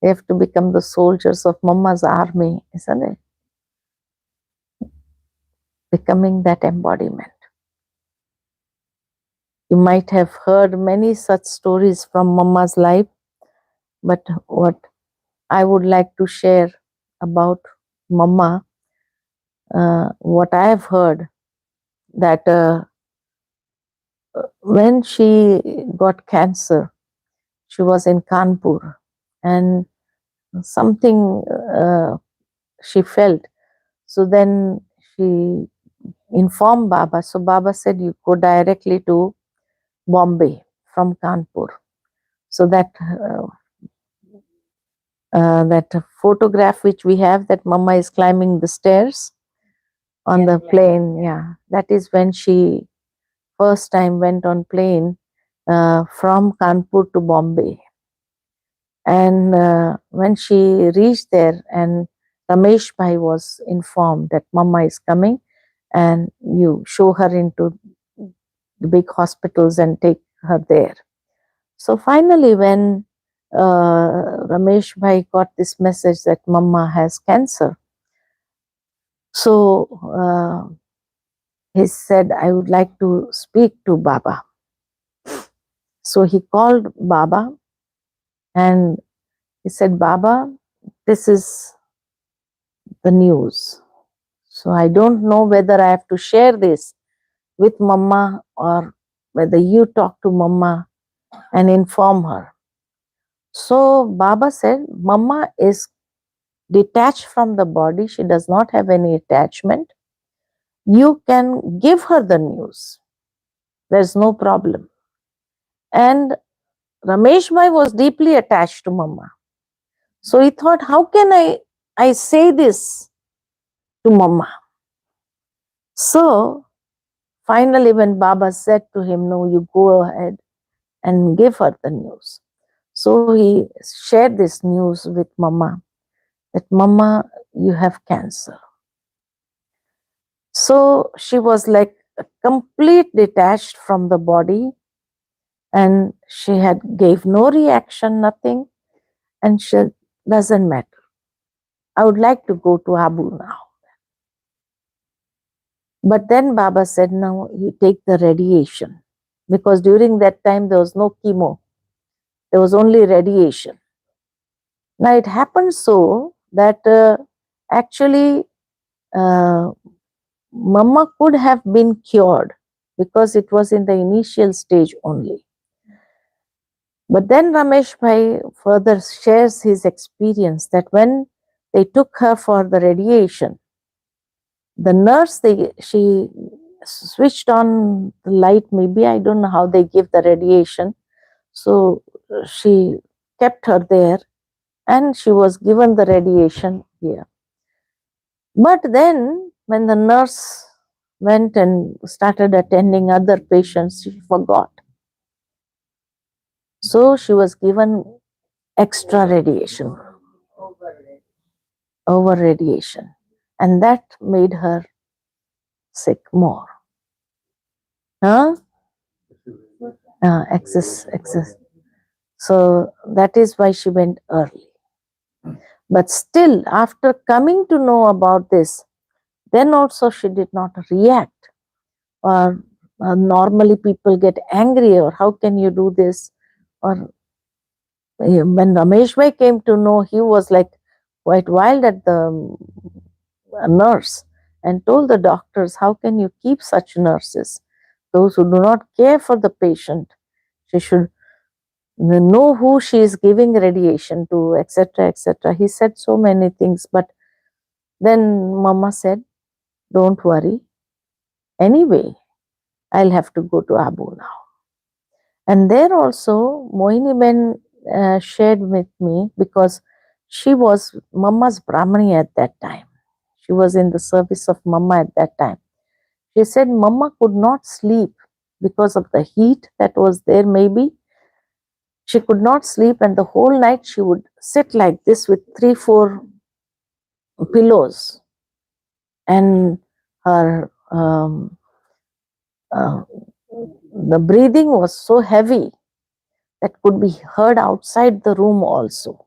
We have to become the soldiers of Mama's army, isn't it? Becoming that embodiment. You might have heard many such stories from Mama's life, but what I would like to share about Mama, what I have heard, that when she got cancer, she was in Kanpur, and something she felt. So then she informed Baba. So Baba said, you go directly to Bombay from Kanpur. So that that photograph which we have, that Mama is climbing the stairs on the plane, that is when she first time went on plane from Kanpur to Bombay. And when she reached there, and Ramesh Bhai was informed that Mama is coming, and you show her into the big hospitals and take her there. So finally, when Ramesh Bhai got this message that Mama has cancer, so he said, I would like to speak to Baba. So he called Baba and he said, Baba, this is the news. So I don't know whether I have to share this with Mama or whether you talk to Mama and inform her. So Baba said, Mama is detached from the body. She does not have any attachment. You can give her the news. There's no problem. And Ramesh Bhai was deeply attached to Mama. So he thought, how can I say this to Mama? So finally, when Baba said to him, no, you go ahead and give her the news. So he shared this news with Mama, that Mama, you have cancer. So she was like complete detached from the body, and she had gave no reaction, nothing, and she doesn't matter. I would like to go to Abu now. But then Baba said, no, you take the radiation. Because during that time there was no chemo. There was only radiation. Now it happened so that actually Mama could have been cured because it was in the initial stage only. But then Ramesh Bhai further shares his experience that when they took her for the radiation, the nurse, she switched on the light, maybe, I don't know how they give the radiation. So she kept her there and she was given the radiation here. But then when the nurse went and started attending other patients, she forgot. So she was given extra radiation, over radiation. And that made her sick more. Huh? Excess. So that is why she went early. But still, after coming to know about this, then also she did not react. Or normally people get angry, or how can you do this? Or when Ramesh Bhai came to know, he was like quite wild at the nurse and told the doctors, how can you keep such nurses? Those who do not care for the patient. She should know who she is giving radiation to, etc., etc. He said so many things, but then Mama said, don't worry. Anyway, I'll have to go to Abu now. And there also, Mohini Ben shared with me, because she was Mama's Brahmani at that time. She was in the service of Mama at that time. She said Mama could not sleep because of the heat that was there, maybe. She could not sleep, and the whole night she would sit like this with 3-4 pillows. And her the breathing was so heavy that could be heard outside the room also.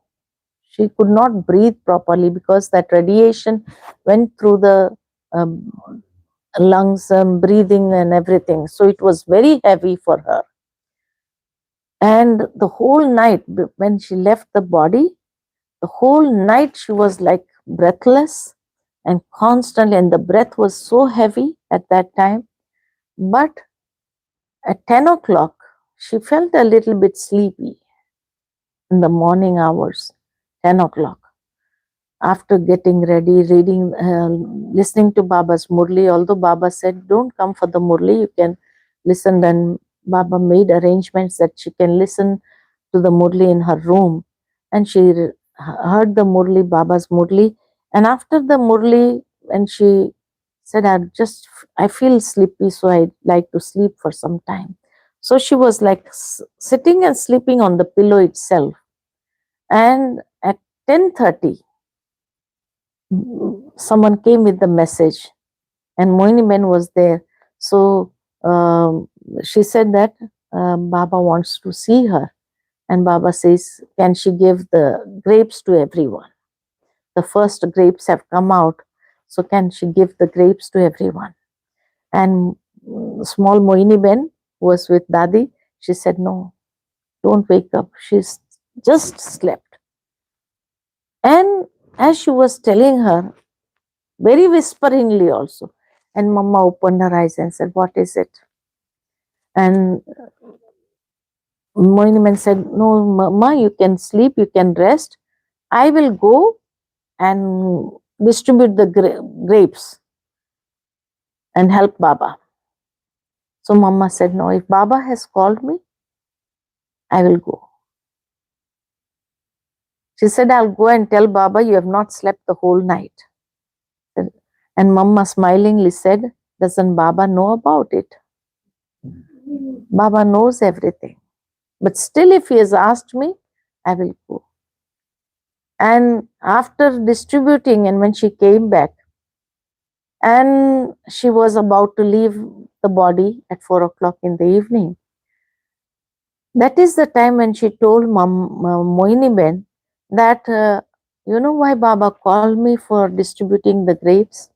She could not breathe properly because that radiation went through the lungs and breathing and everything. So it was very heavy for her. And the whole night, when she left the body, the whole night she was like breathless and constantly, and the breath was so heavy at that time. But at 10 o'clock, she felt a little bit sleepy in the morning hours, 10 o'clock. After getting ready, reading, listening to Baba's Murli, although Baba said, don't come for the Murli, you can listen. Then Baba made arrangements that she can listen to the Murli in her room. And she heard the Murli, Baba's Murli. And after the Murli, when she said, I feel sleepy, so I'd like to sleep for some time. So she was like sitting and sleeping on the pillow itself. And at 10:30, someone came with the message, and Mohini Ben was there. So she said that Baba wants to see her. And Baba says, can she give the grapes to everyone? The first grapes have come out, so can she give the grapes to everyone? And small Mohini Ben was with Dadi. She said, no, don't wake up. She's just slept. And as she was telling her, very whisperingly also, and Mama opened her eyes and said, what is it? And Mohini Ben said, no, Mama, you can sleep, you can rest. I will go and distribute the grapes and help Baba. So Mama said, no, if Baba has called me, I will go. She said, I'll go and tell Baba you have not slept the whole night. And Mama smilingly said, doesn't Baba know about it? Baba knows everything. But still, if he has asked me, I will go. And after distributing, and when she came back, And she was about to leave the body at 4 o'clock in the evening. That is the time when she told Moini Ben that, you know why Baba called me for distributing the grapes?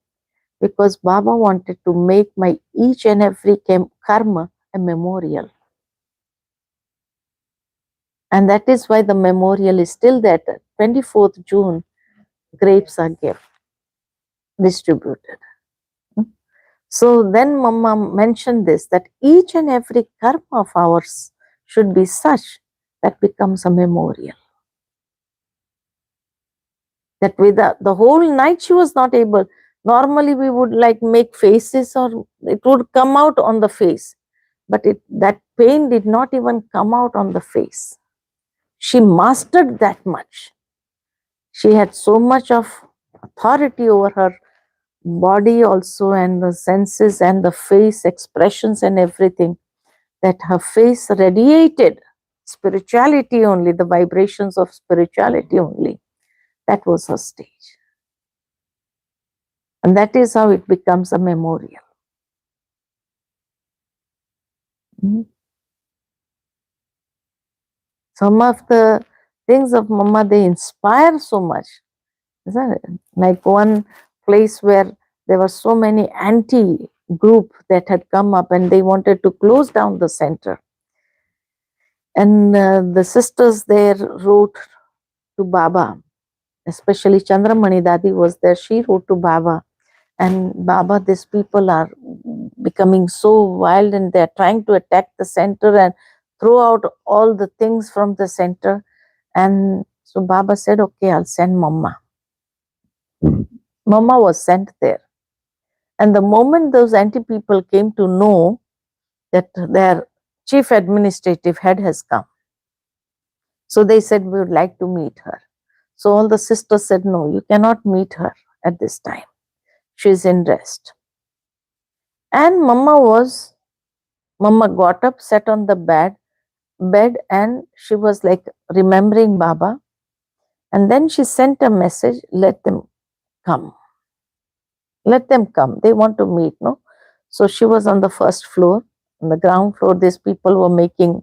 Because Baba wanted to make my each and every karma a memorial. And that is why the memorial is still there. 24th June, grapes are distributed. So then Mama mentioned this, that each and every karma of ours should be such that becomes a memorial. That with the whole night she was not able. Normally we would like make faces or it would come out on the face. But that pain did not even come out on the face. She mastered that much. She had so much of authority over her body also, and the senses and the face expressions and everything, that her face radiated spirituality only, the vibrations of spirituality only. That was her stage. And that is how it becomes a memorial. Some of the things of Mama, they inspire so much, isn't it? Like one place where there were so many anti-group that had come up and they wanted to close down the center. And the sisters there wrote to Baba, especially Chandramani Dadi was there. She wrote to Baba, and Baba, these people are becoming so wild and they're trying to attack the center and throw out all the things from the center. And so Baba said, okay, I'll send Mama. Mama was sent there. And the moment those anti-people came to know that their chief administrative head has come, so they said, we would like to meet her. So all the sisters said, no, you cannot meet her at this time. She's in rest. And Mama got up, sat on the bed, and she was like remembering Baba. And then she sent a message, let them come. Let them come. They want to meet, no? So she was on the first floor. On the ground floor, these people were making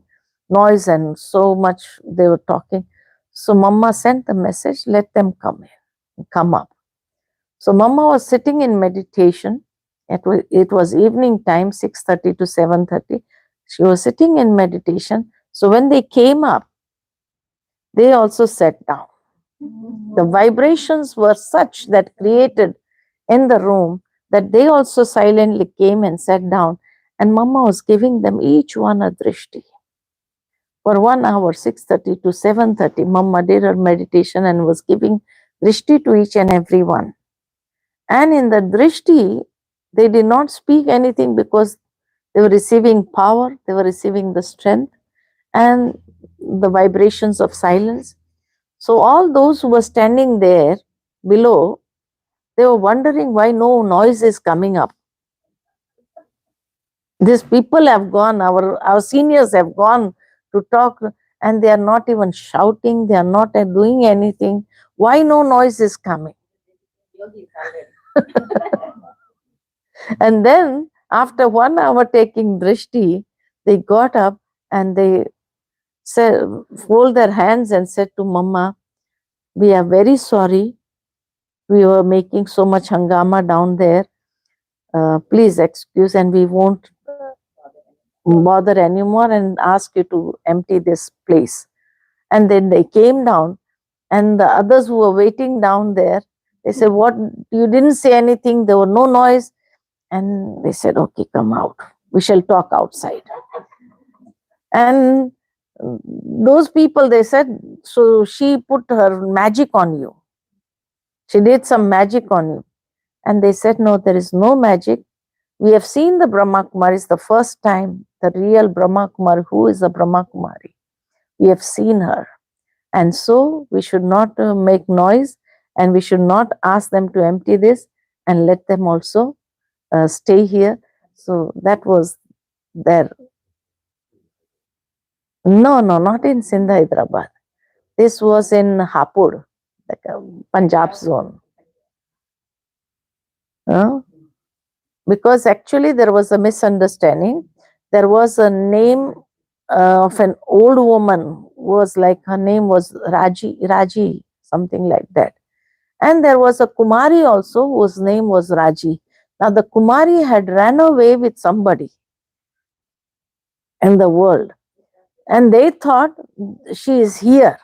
noise and so much they were talking. So Mama sent the message, let them come in, come up. So Mama was sitting in meditation. It was evening time, 6:30 to 7:30. She was sitting in meditation. So when they came up, they also sat down. The vibrations were such that created in the room that they also silently came and sat down. And Mama was giving them each one a drishti. For 1 hour, 6:30 to 7:30, Mama did her meditation and was giving drishti to each and every one. And in the drishti, they did not speak anything because they were receiving power, they were receiving the strength and the vibrations of silence. So all those who were standing there below, they were wondering why no noise is coming up. These people have gone, our seniors have gone to talk, and they are not even shouting, they are not doing anything. Why no noise is coming? And then after 1 hour taking drishti, they got up and they said, fold their hands and said to Mama, we are very sorry. We were making so much hangama down there. Please excuse, and we won't bother anymore and ask you to empty this place. And then they came down, and the others who were waiting down there, they said, what, you didn't say anything, there were no noise. And they said, okay, come out, we shall talk outside. And those people, they said, so she put her magic on you, she did some magic on you. And they said, no, there is no magic. We have seen the Brahma Kumaris the first time, the real Brahma Kumari. Who is the Brahma Kumari? We have seen her. And so we should not make noise, and we should not ask them to empty this, and let them also stay here. So that was there. No, not in Sindh, Hyderabad. This was in Hapur, like Punjab zone. because actually there was a misunderstanding. There was a name of an old woman, was like, her name was Raji, something like that. And there was a Kumari also whose name was Raji. Now the Kumari had ran away with somebody in the world, and they thought she is here.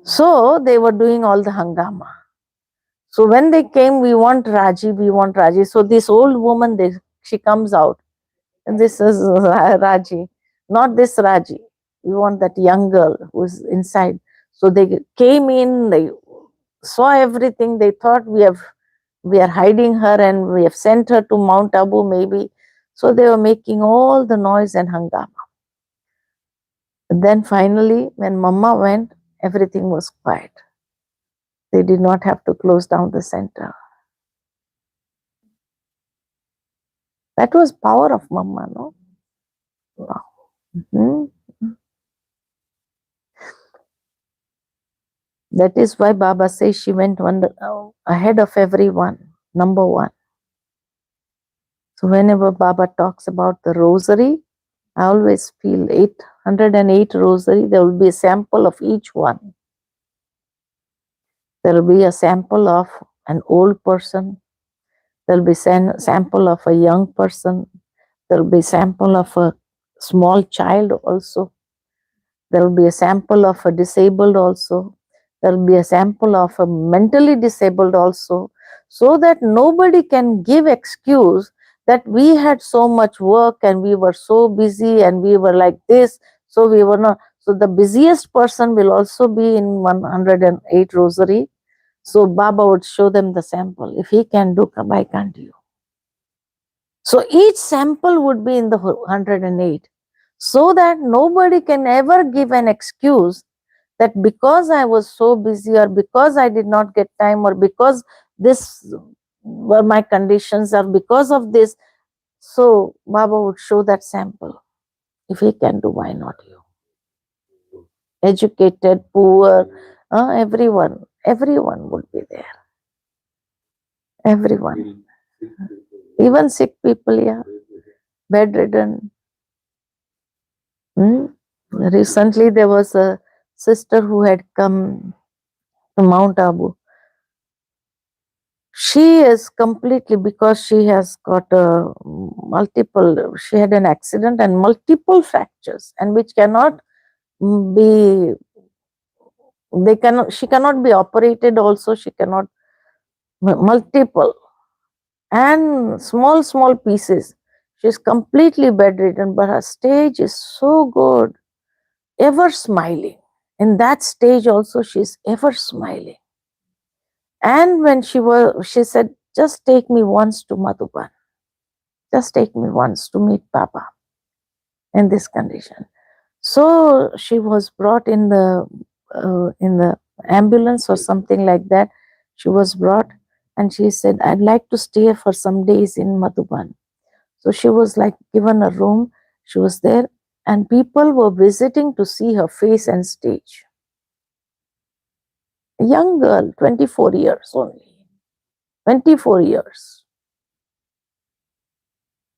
So they were doing all the hangama. So when they came, we want Raji, we want Raji. So this old woman, she comes out. And this is Raji, not this Raji. We want that young girl who's inside. So they came in, they saw everything. They thought we are hiding her and we have sent her to Mount Abu maybe. So they were making all the noise and hangama. Then finally, when Mama went, everything was quiet. They did not have to close down the center. That was power of Mama, no? Wow. Mhm. That is why Baba says she went ahead of everyone, number one. So whenever Baba talks about the rosary, I always feel 808 rosary, there will be a sample of each one. There will be a sample of an old person. There will be a sample of a young person. There will be a sample of a small child also. There will be a sample of a disabled also. There will be a sample of a mentally disabled also, so that nobody can give excuse that we had so much work and we were so busy and we were like this, so we were not. So the busiest person will also be in 108 rosary. So Baba would show them the sample. If he can do, why can't you? So each sample would be in the 108, so that nobody can ever give an excuse that because I was so busy or because I did not get time or because this were my conditions or because of this. So Baba would show that sample. If he can do, why not you? Educated, poor, everyone would be there. Everyone. Even sick people, yeah. Bedridden. Recently there was a sister who had come to Mount Abu. She is completely, because she has got she had an accident and multiple fractures, and which cannot be, she cannot be operated also, she cannot, multiple and small pieces. She's completely bedridden, but her stage is so good, ever smiling. In that stage also, she's ever smiling. And when she said, just take me once to Madhuban. Just take me once to meet Papa in this condition. So she was brought in the ambulance or something like that. She was brought and she said, I'd like to stay for some days in Madhuban. So she was like given a room. She was there and people were visiting to see her face and stage. A young girl, 24 years only. 24 years.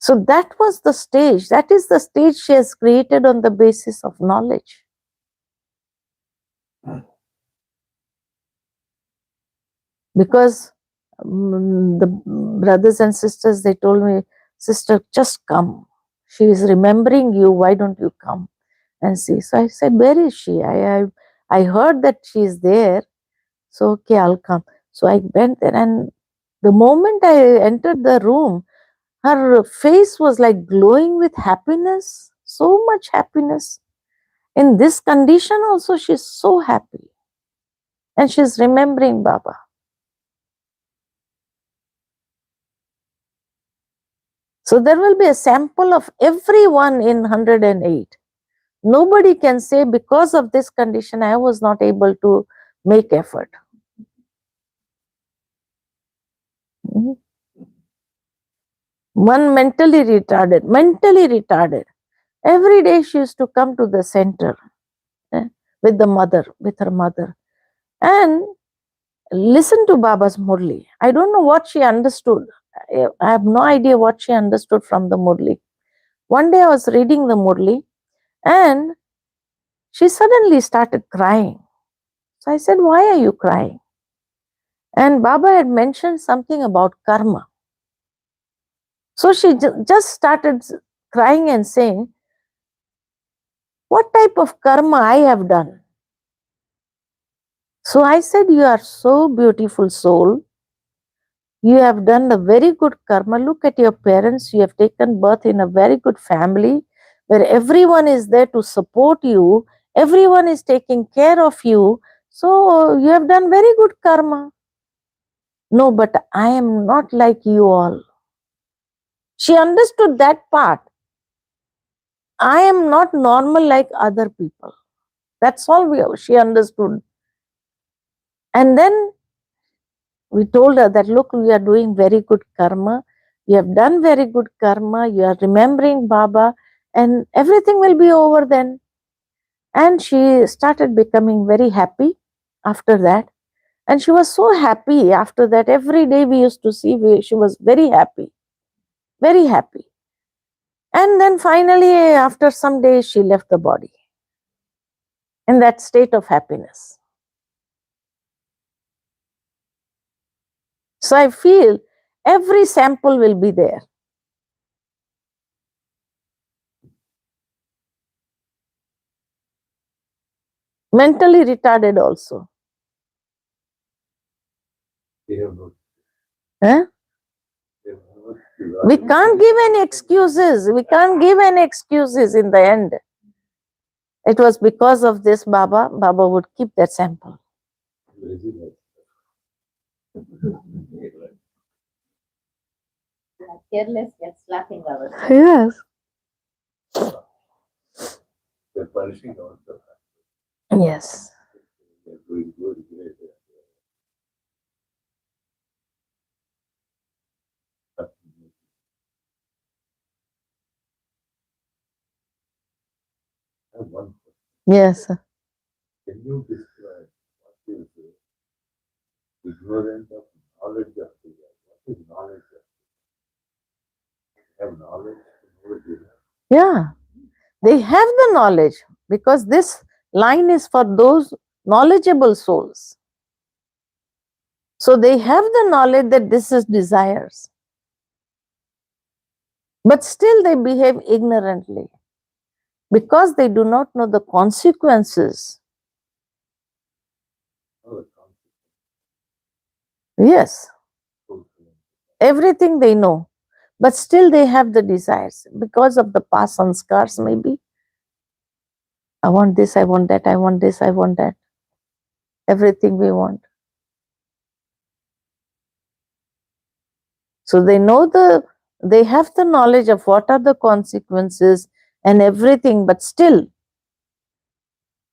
So that was the stage. That is the stage she has created on the basis of knowledge. Because the brothers and sisters, they told me, sister, just come. She is remembering you. Why don't you come and see? So I said, where is she? I heard that she is there. So okay, I'll come. So I went there, and the moment I entered the room, her face was like glowing with happiness, so much happiness. In this condition also, she's so happy. And she's remembering Baba. So there will be a sample of everyone in 108. Nobody can say, because of this condition, I was not able to make effort. One mentally retarded. Every day she used to come to the center with her mother, and listen to Baba's Murli. I don't know what she understood I have no idea what she understood from the Murli. One day I was reading the Murli and she suddenly started crying. So I said, why are you crying? And Baba had mentioned something about karma. So she just started crying and saying, what type of karma I have done? So I said, you are so beautiful soul. You have done a very good karma. Look at your parents. You have taken birth in a very good family where everyone is there to support you. Everyone is taking care of you. So you have done very good karma. No, but I am not like you all. She understood that part. I am not normal like other people. That's all she understood. And then we told her that, look, we are doing very good karma. You have done very good karma. You are remembering Baba and everything will be over then. And she started becoming very happy after that. And she was so happy after that. Every day we used to see, she was very happy. Very happy. And then finally, after some days, she left the body in that state of happiness. So I feel every sample will be there. Mentally retarded also. They have not. Huh? They have not. We can't give any excuses. We can't give any excuses in the end. It was because of this Baba would keep that sample. Careless gets slapping ourselves. Yes. They're punishing ourselves. Yes. They're doing good, great. I have one question. Yes. Can you describe what is the ignorance of knowledge of the God? What is knowledge of the God? Have knowledge to know it is. Yeah. They have the knowledge because this line is for those knowledgeable souls. So they have the knowledge that this is desires. But still they behave ignorantly because they do not know the consequences. No, the concept Yes, of everything they know. But still they have the desires because of the past sanskars maybe. I want this, I want that, I want this, I want that. Everything we want. So they have the knowledge of what are the consequences and everything, but still,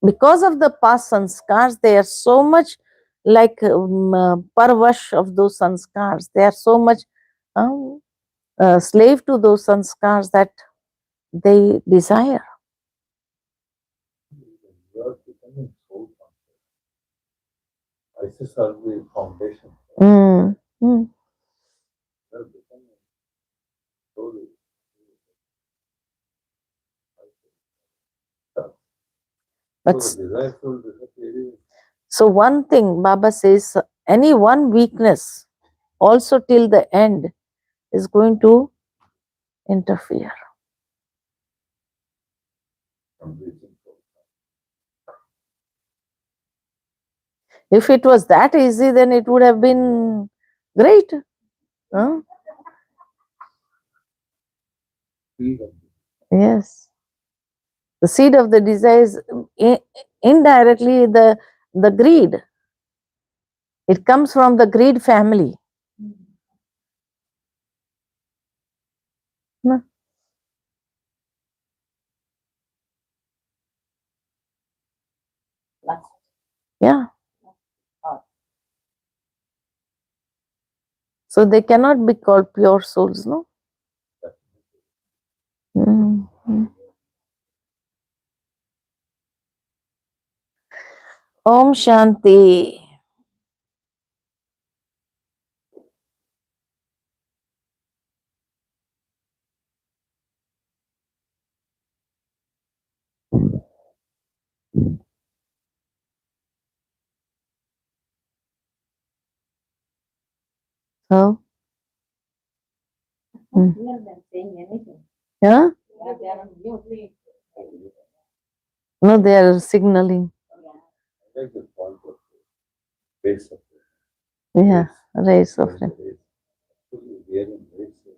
because of the past sanskars, they are so much like parvash of those sanskars. They are so much slave to those sanskars that they desire. you are becoming soul conscious. ISIS are the foundation. Mm. Mm. You are becoming slowly. But So the desire will disappear. so one thing Baba says, any one weakness also till the end is going to interfere. From reaching soul. If it was that easy, then it would have been great. Huh? Freedom. Yes. The seed of the desire is indirectly the greed. It comes from the greed family. No? Lust. Yeah. Or So they cannot be called pure souls, no? Mm. Om Shanti. So, I can't hear them saying anything. yeah, Yeah, they are on mute. no, they are signaling. I like the point of base of it. Yeah, rays of There it. is actually hearing race in.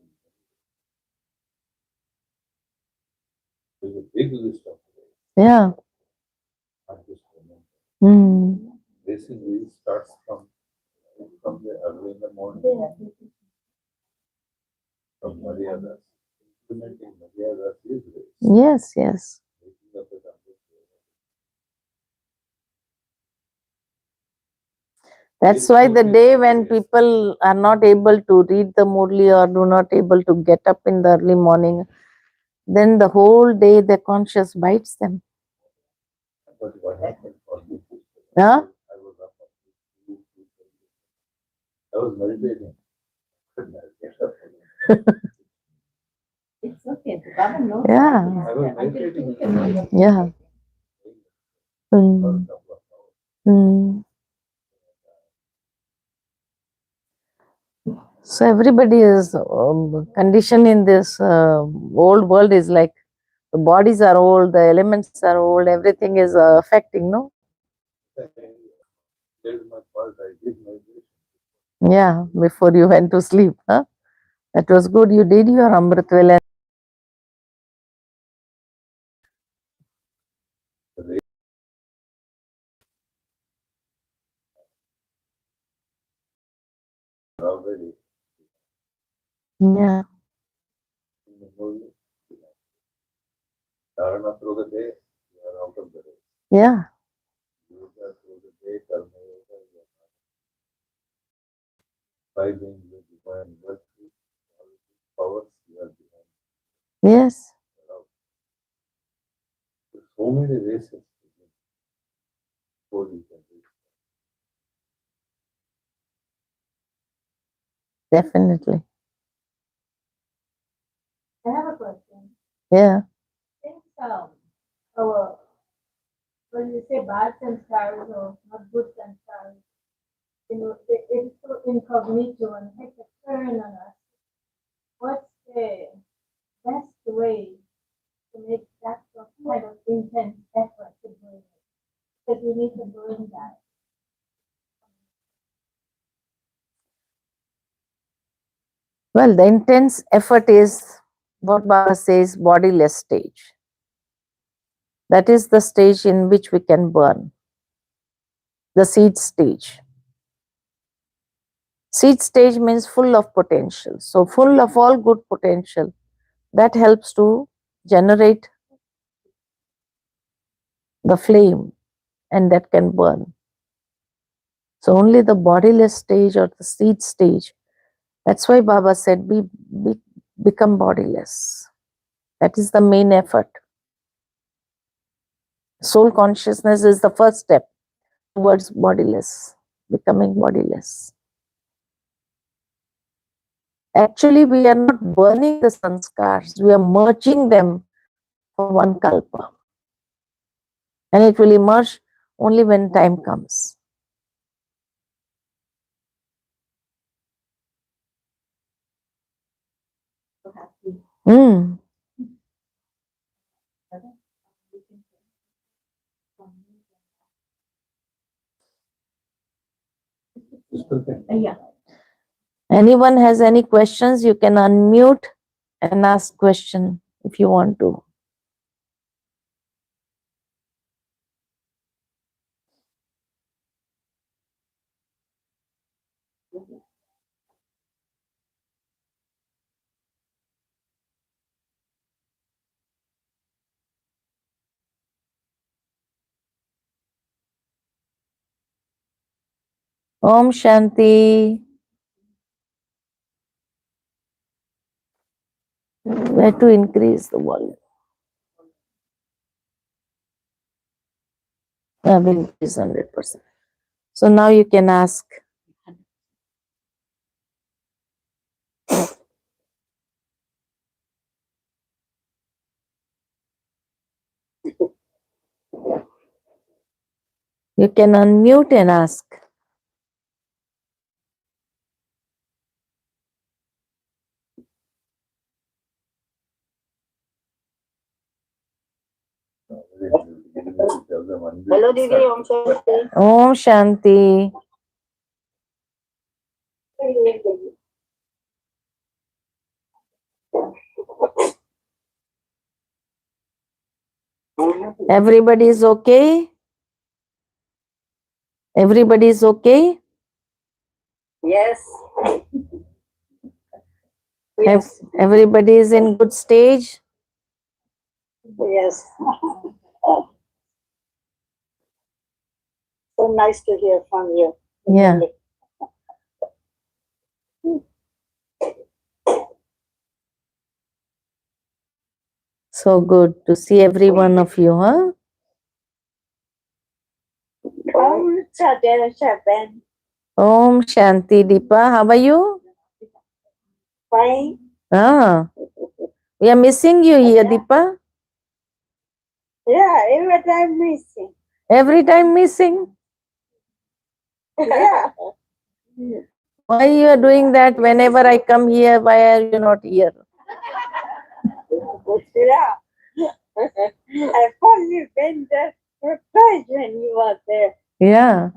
There's a big list of race. Yeah. Not just women. Mm. Basically, starts from the early in the morning, from Maryadas. Implementing Maryadas is race. Yes, yes. Waking up at 100 That's why the day when people are not able to read the Murli or do not able to get up in the early morning, then the whole day the conscious bites them. But what happened for me? Huh? I was up at 2:30. I was meditating. Couldn't get up. It's okay. The Baba knows. Yeah. I was meditating. Yeah. For a Mm. couple of hours. Mm. So everybody is conditioned in this old world is like the bodies are old, the elements are old, everything is affecting, no? There's my fault. I did meditation. Yeah, before you went to sleep, huh? That was good. You did your Amrit well. Already Yeah, in the movie. Dharana through the day, you are out of the race. yeah, Yoga through the day, Karma Yoga, you are not striving with divine virtue, powers, you are behind. yes, You are out. There's so many races before you can reach. definitely. I have a question. Yeah, I think our when you say bad sanskars or not good sanskars, it's so incognito and takes a turn on us. What's the best way to make that kind of intense effort to bring it? Because we need to bring that. well, the intense effort is what Baba says bodiless stage. That is the stage in which we can burn, the seed stage. Seed stage means full of potential. So, full of all good potential. That helps to generate the flame and that can burn. So, only the bodiless stage or the seed stage. That's why Baba said, become bodiless. That is the main effort. Soul consciousness is the first step towards bodiless, becoming bodiless. Actually, we are not burning the sanskars, we are merging them for one kalpa. And it will emerge only when time comes. So happy. Mm. Yeah. Anyone has any questions, you can unmute and ask question if you want to. Om Shanti. Where to increase the volume? I will increase 100%. So now you can ask. You can unmute and ask. Hello, Didi. Om Shanti. Om Shanti. Everybody is okay? Everybody is okay? Yes. Everybody is in good stage? Yes. So nice to hear from you. Yeah. So good to see every one of you, huh? Om Shanti. Om Shanti. Deepa, how are you? Fine. Ah, we are missing you here, Deepa. Yeah, every time missing. Every time missing. Yeah. Why you are doing that? Whenever I come here, why are you not here? Yeah. I only been there twice when you were there. Yeah.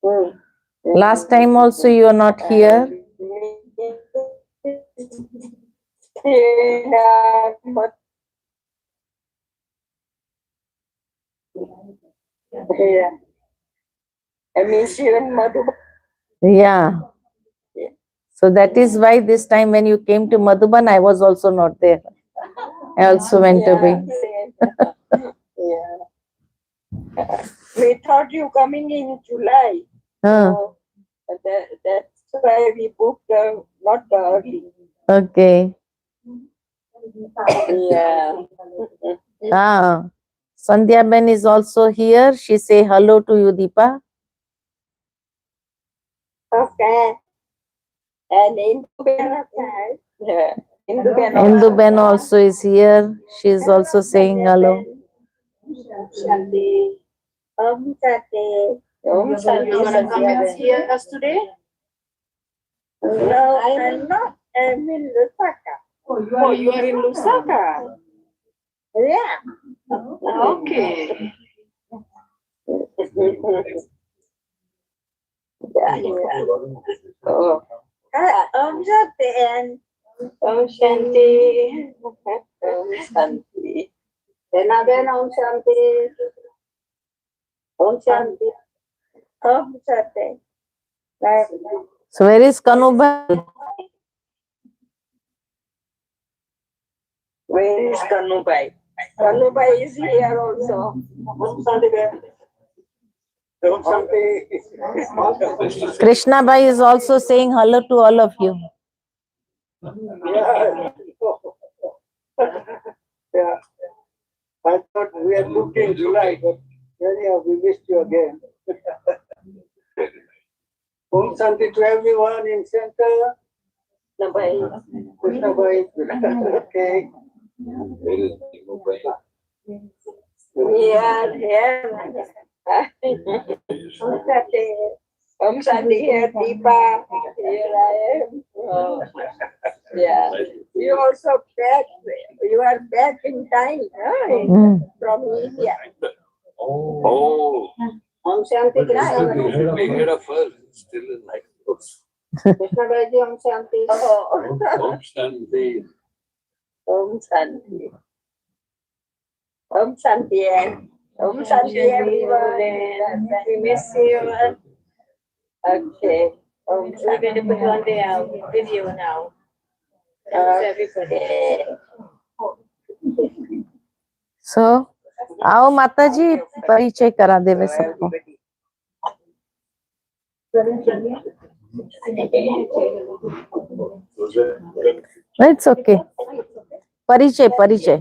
Mm. Last time also you are not here. Yeah, but yeah. I miss you in Madhuban. Yeah. So that is why this time when you came to Madhuban, I was also not there. I also went away. Yeah. We thought you coming in July. Huh. So that's why we booked not early. Okay. Yeah. Ah. Sandhya Ben is also here. She say hello to you, Deepa. Okay. And Indu yeah. Indu Ben also is here. She is also saying hello. Shanti. Om Shanti. Om Shanti. You wanna come and see us today? No, I'm not. I'm in Lusaka. Oh, you are in Lusaka. Yeah. Okay. Yeah. Oh. Om Shanti and Om Shanti. Om Shanti. Then Om Shanti. Om Shanti. Om Shanti. So where is Kanubai? Where is Kanubai? Kanubai is here also. Om Shanti. Om Shanti. Krishna Bai is also saying hello to all of you. Yeah. Yeah. I thought we had booked in July, but anyhow, we missed you again. Om Shanti to everyone in center. Nabai. Krishna Bai. Okay. Yeah, yeah. Om Shanti. Om Shanti here, Deepa. Here I am. Oh, yeah. You also back. You are back in time, huh? From India. Oh. Om Shanti Krishna. Be here of us, still in life. Krishna Baiji, Om Shanti. Oh. Om Shanti. Om Shanti. Om Shanti. Om Shanti, everyone. We miss you. Okay. Om We're going to put on the video now. Everybody. So, आओ माता जी परिचय करा देवे सबको. It's okay. परिचय परिचय.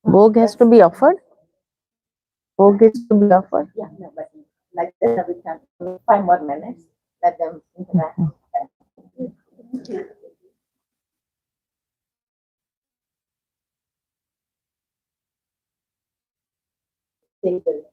Bhog has to be offered. Bhog is to be offered. Yeah, no, but like that we can 5 more minutes. Let them interact. Thank you.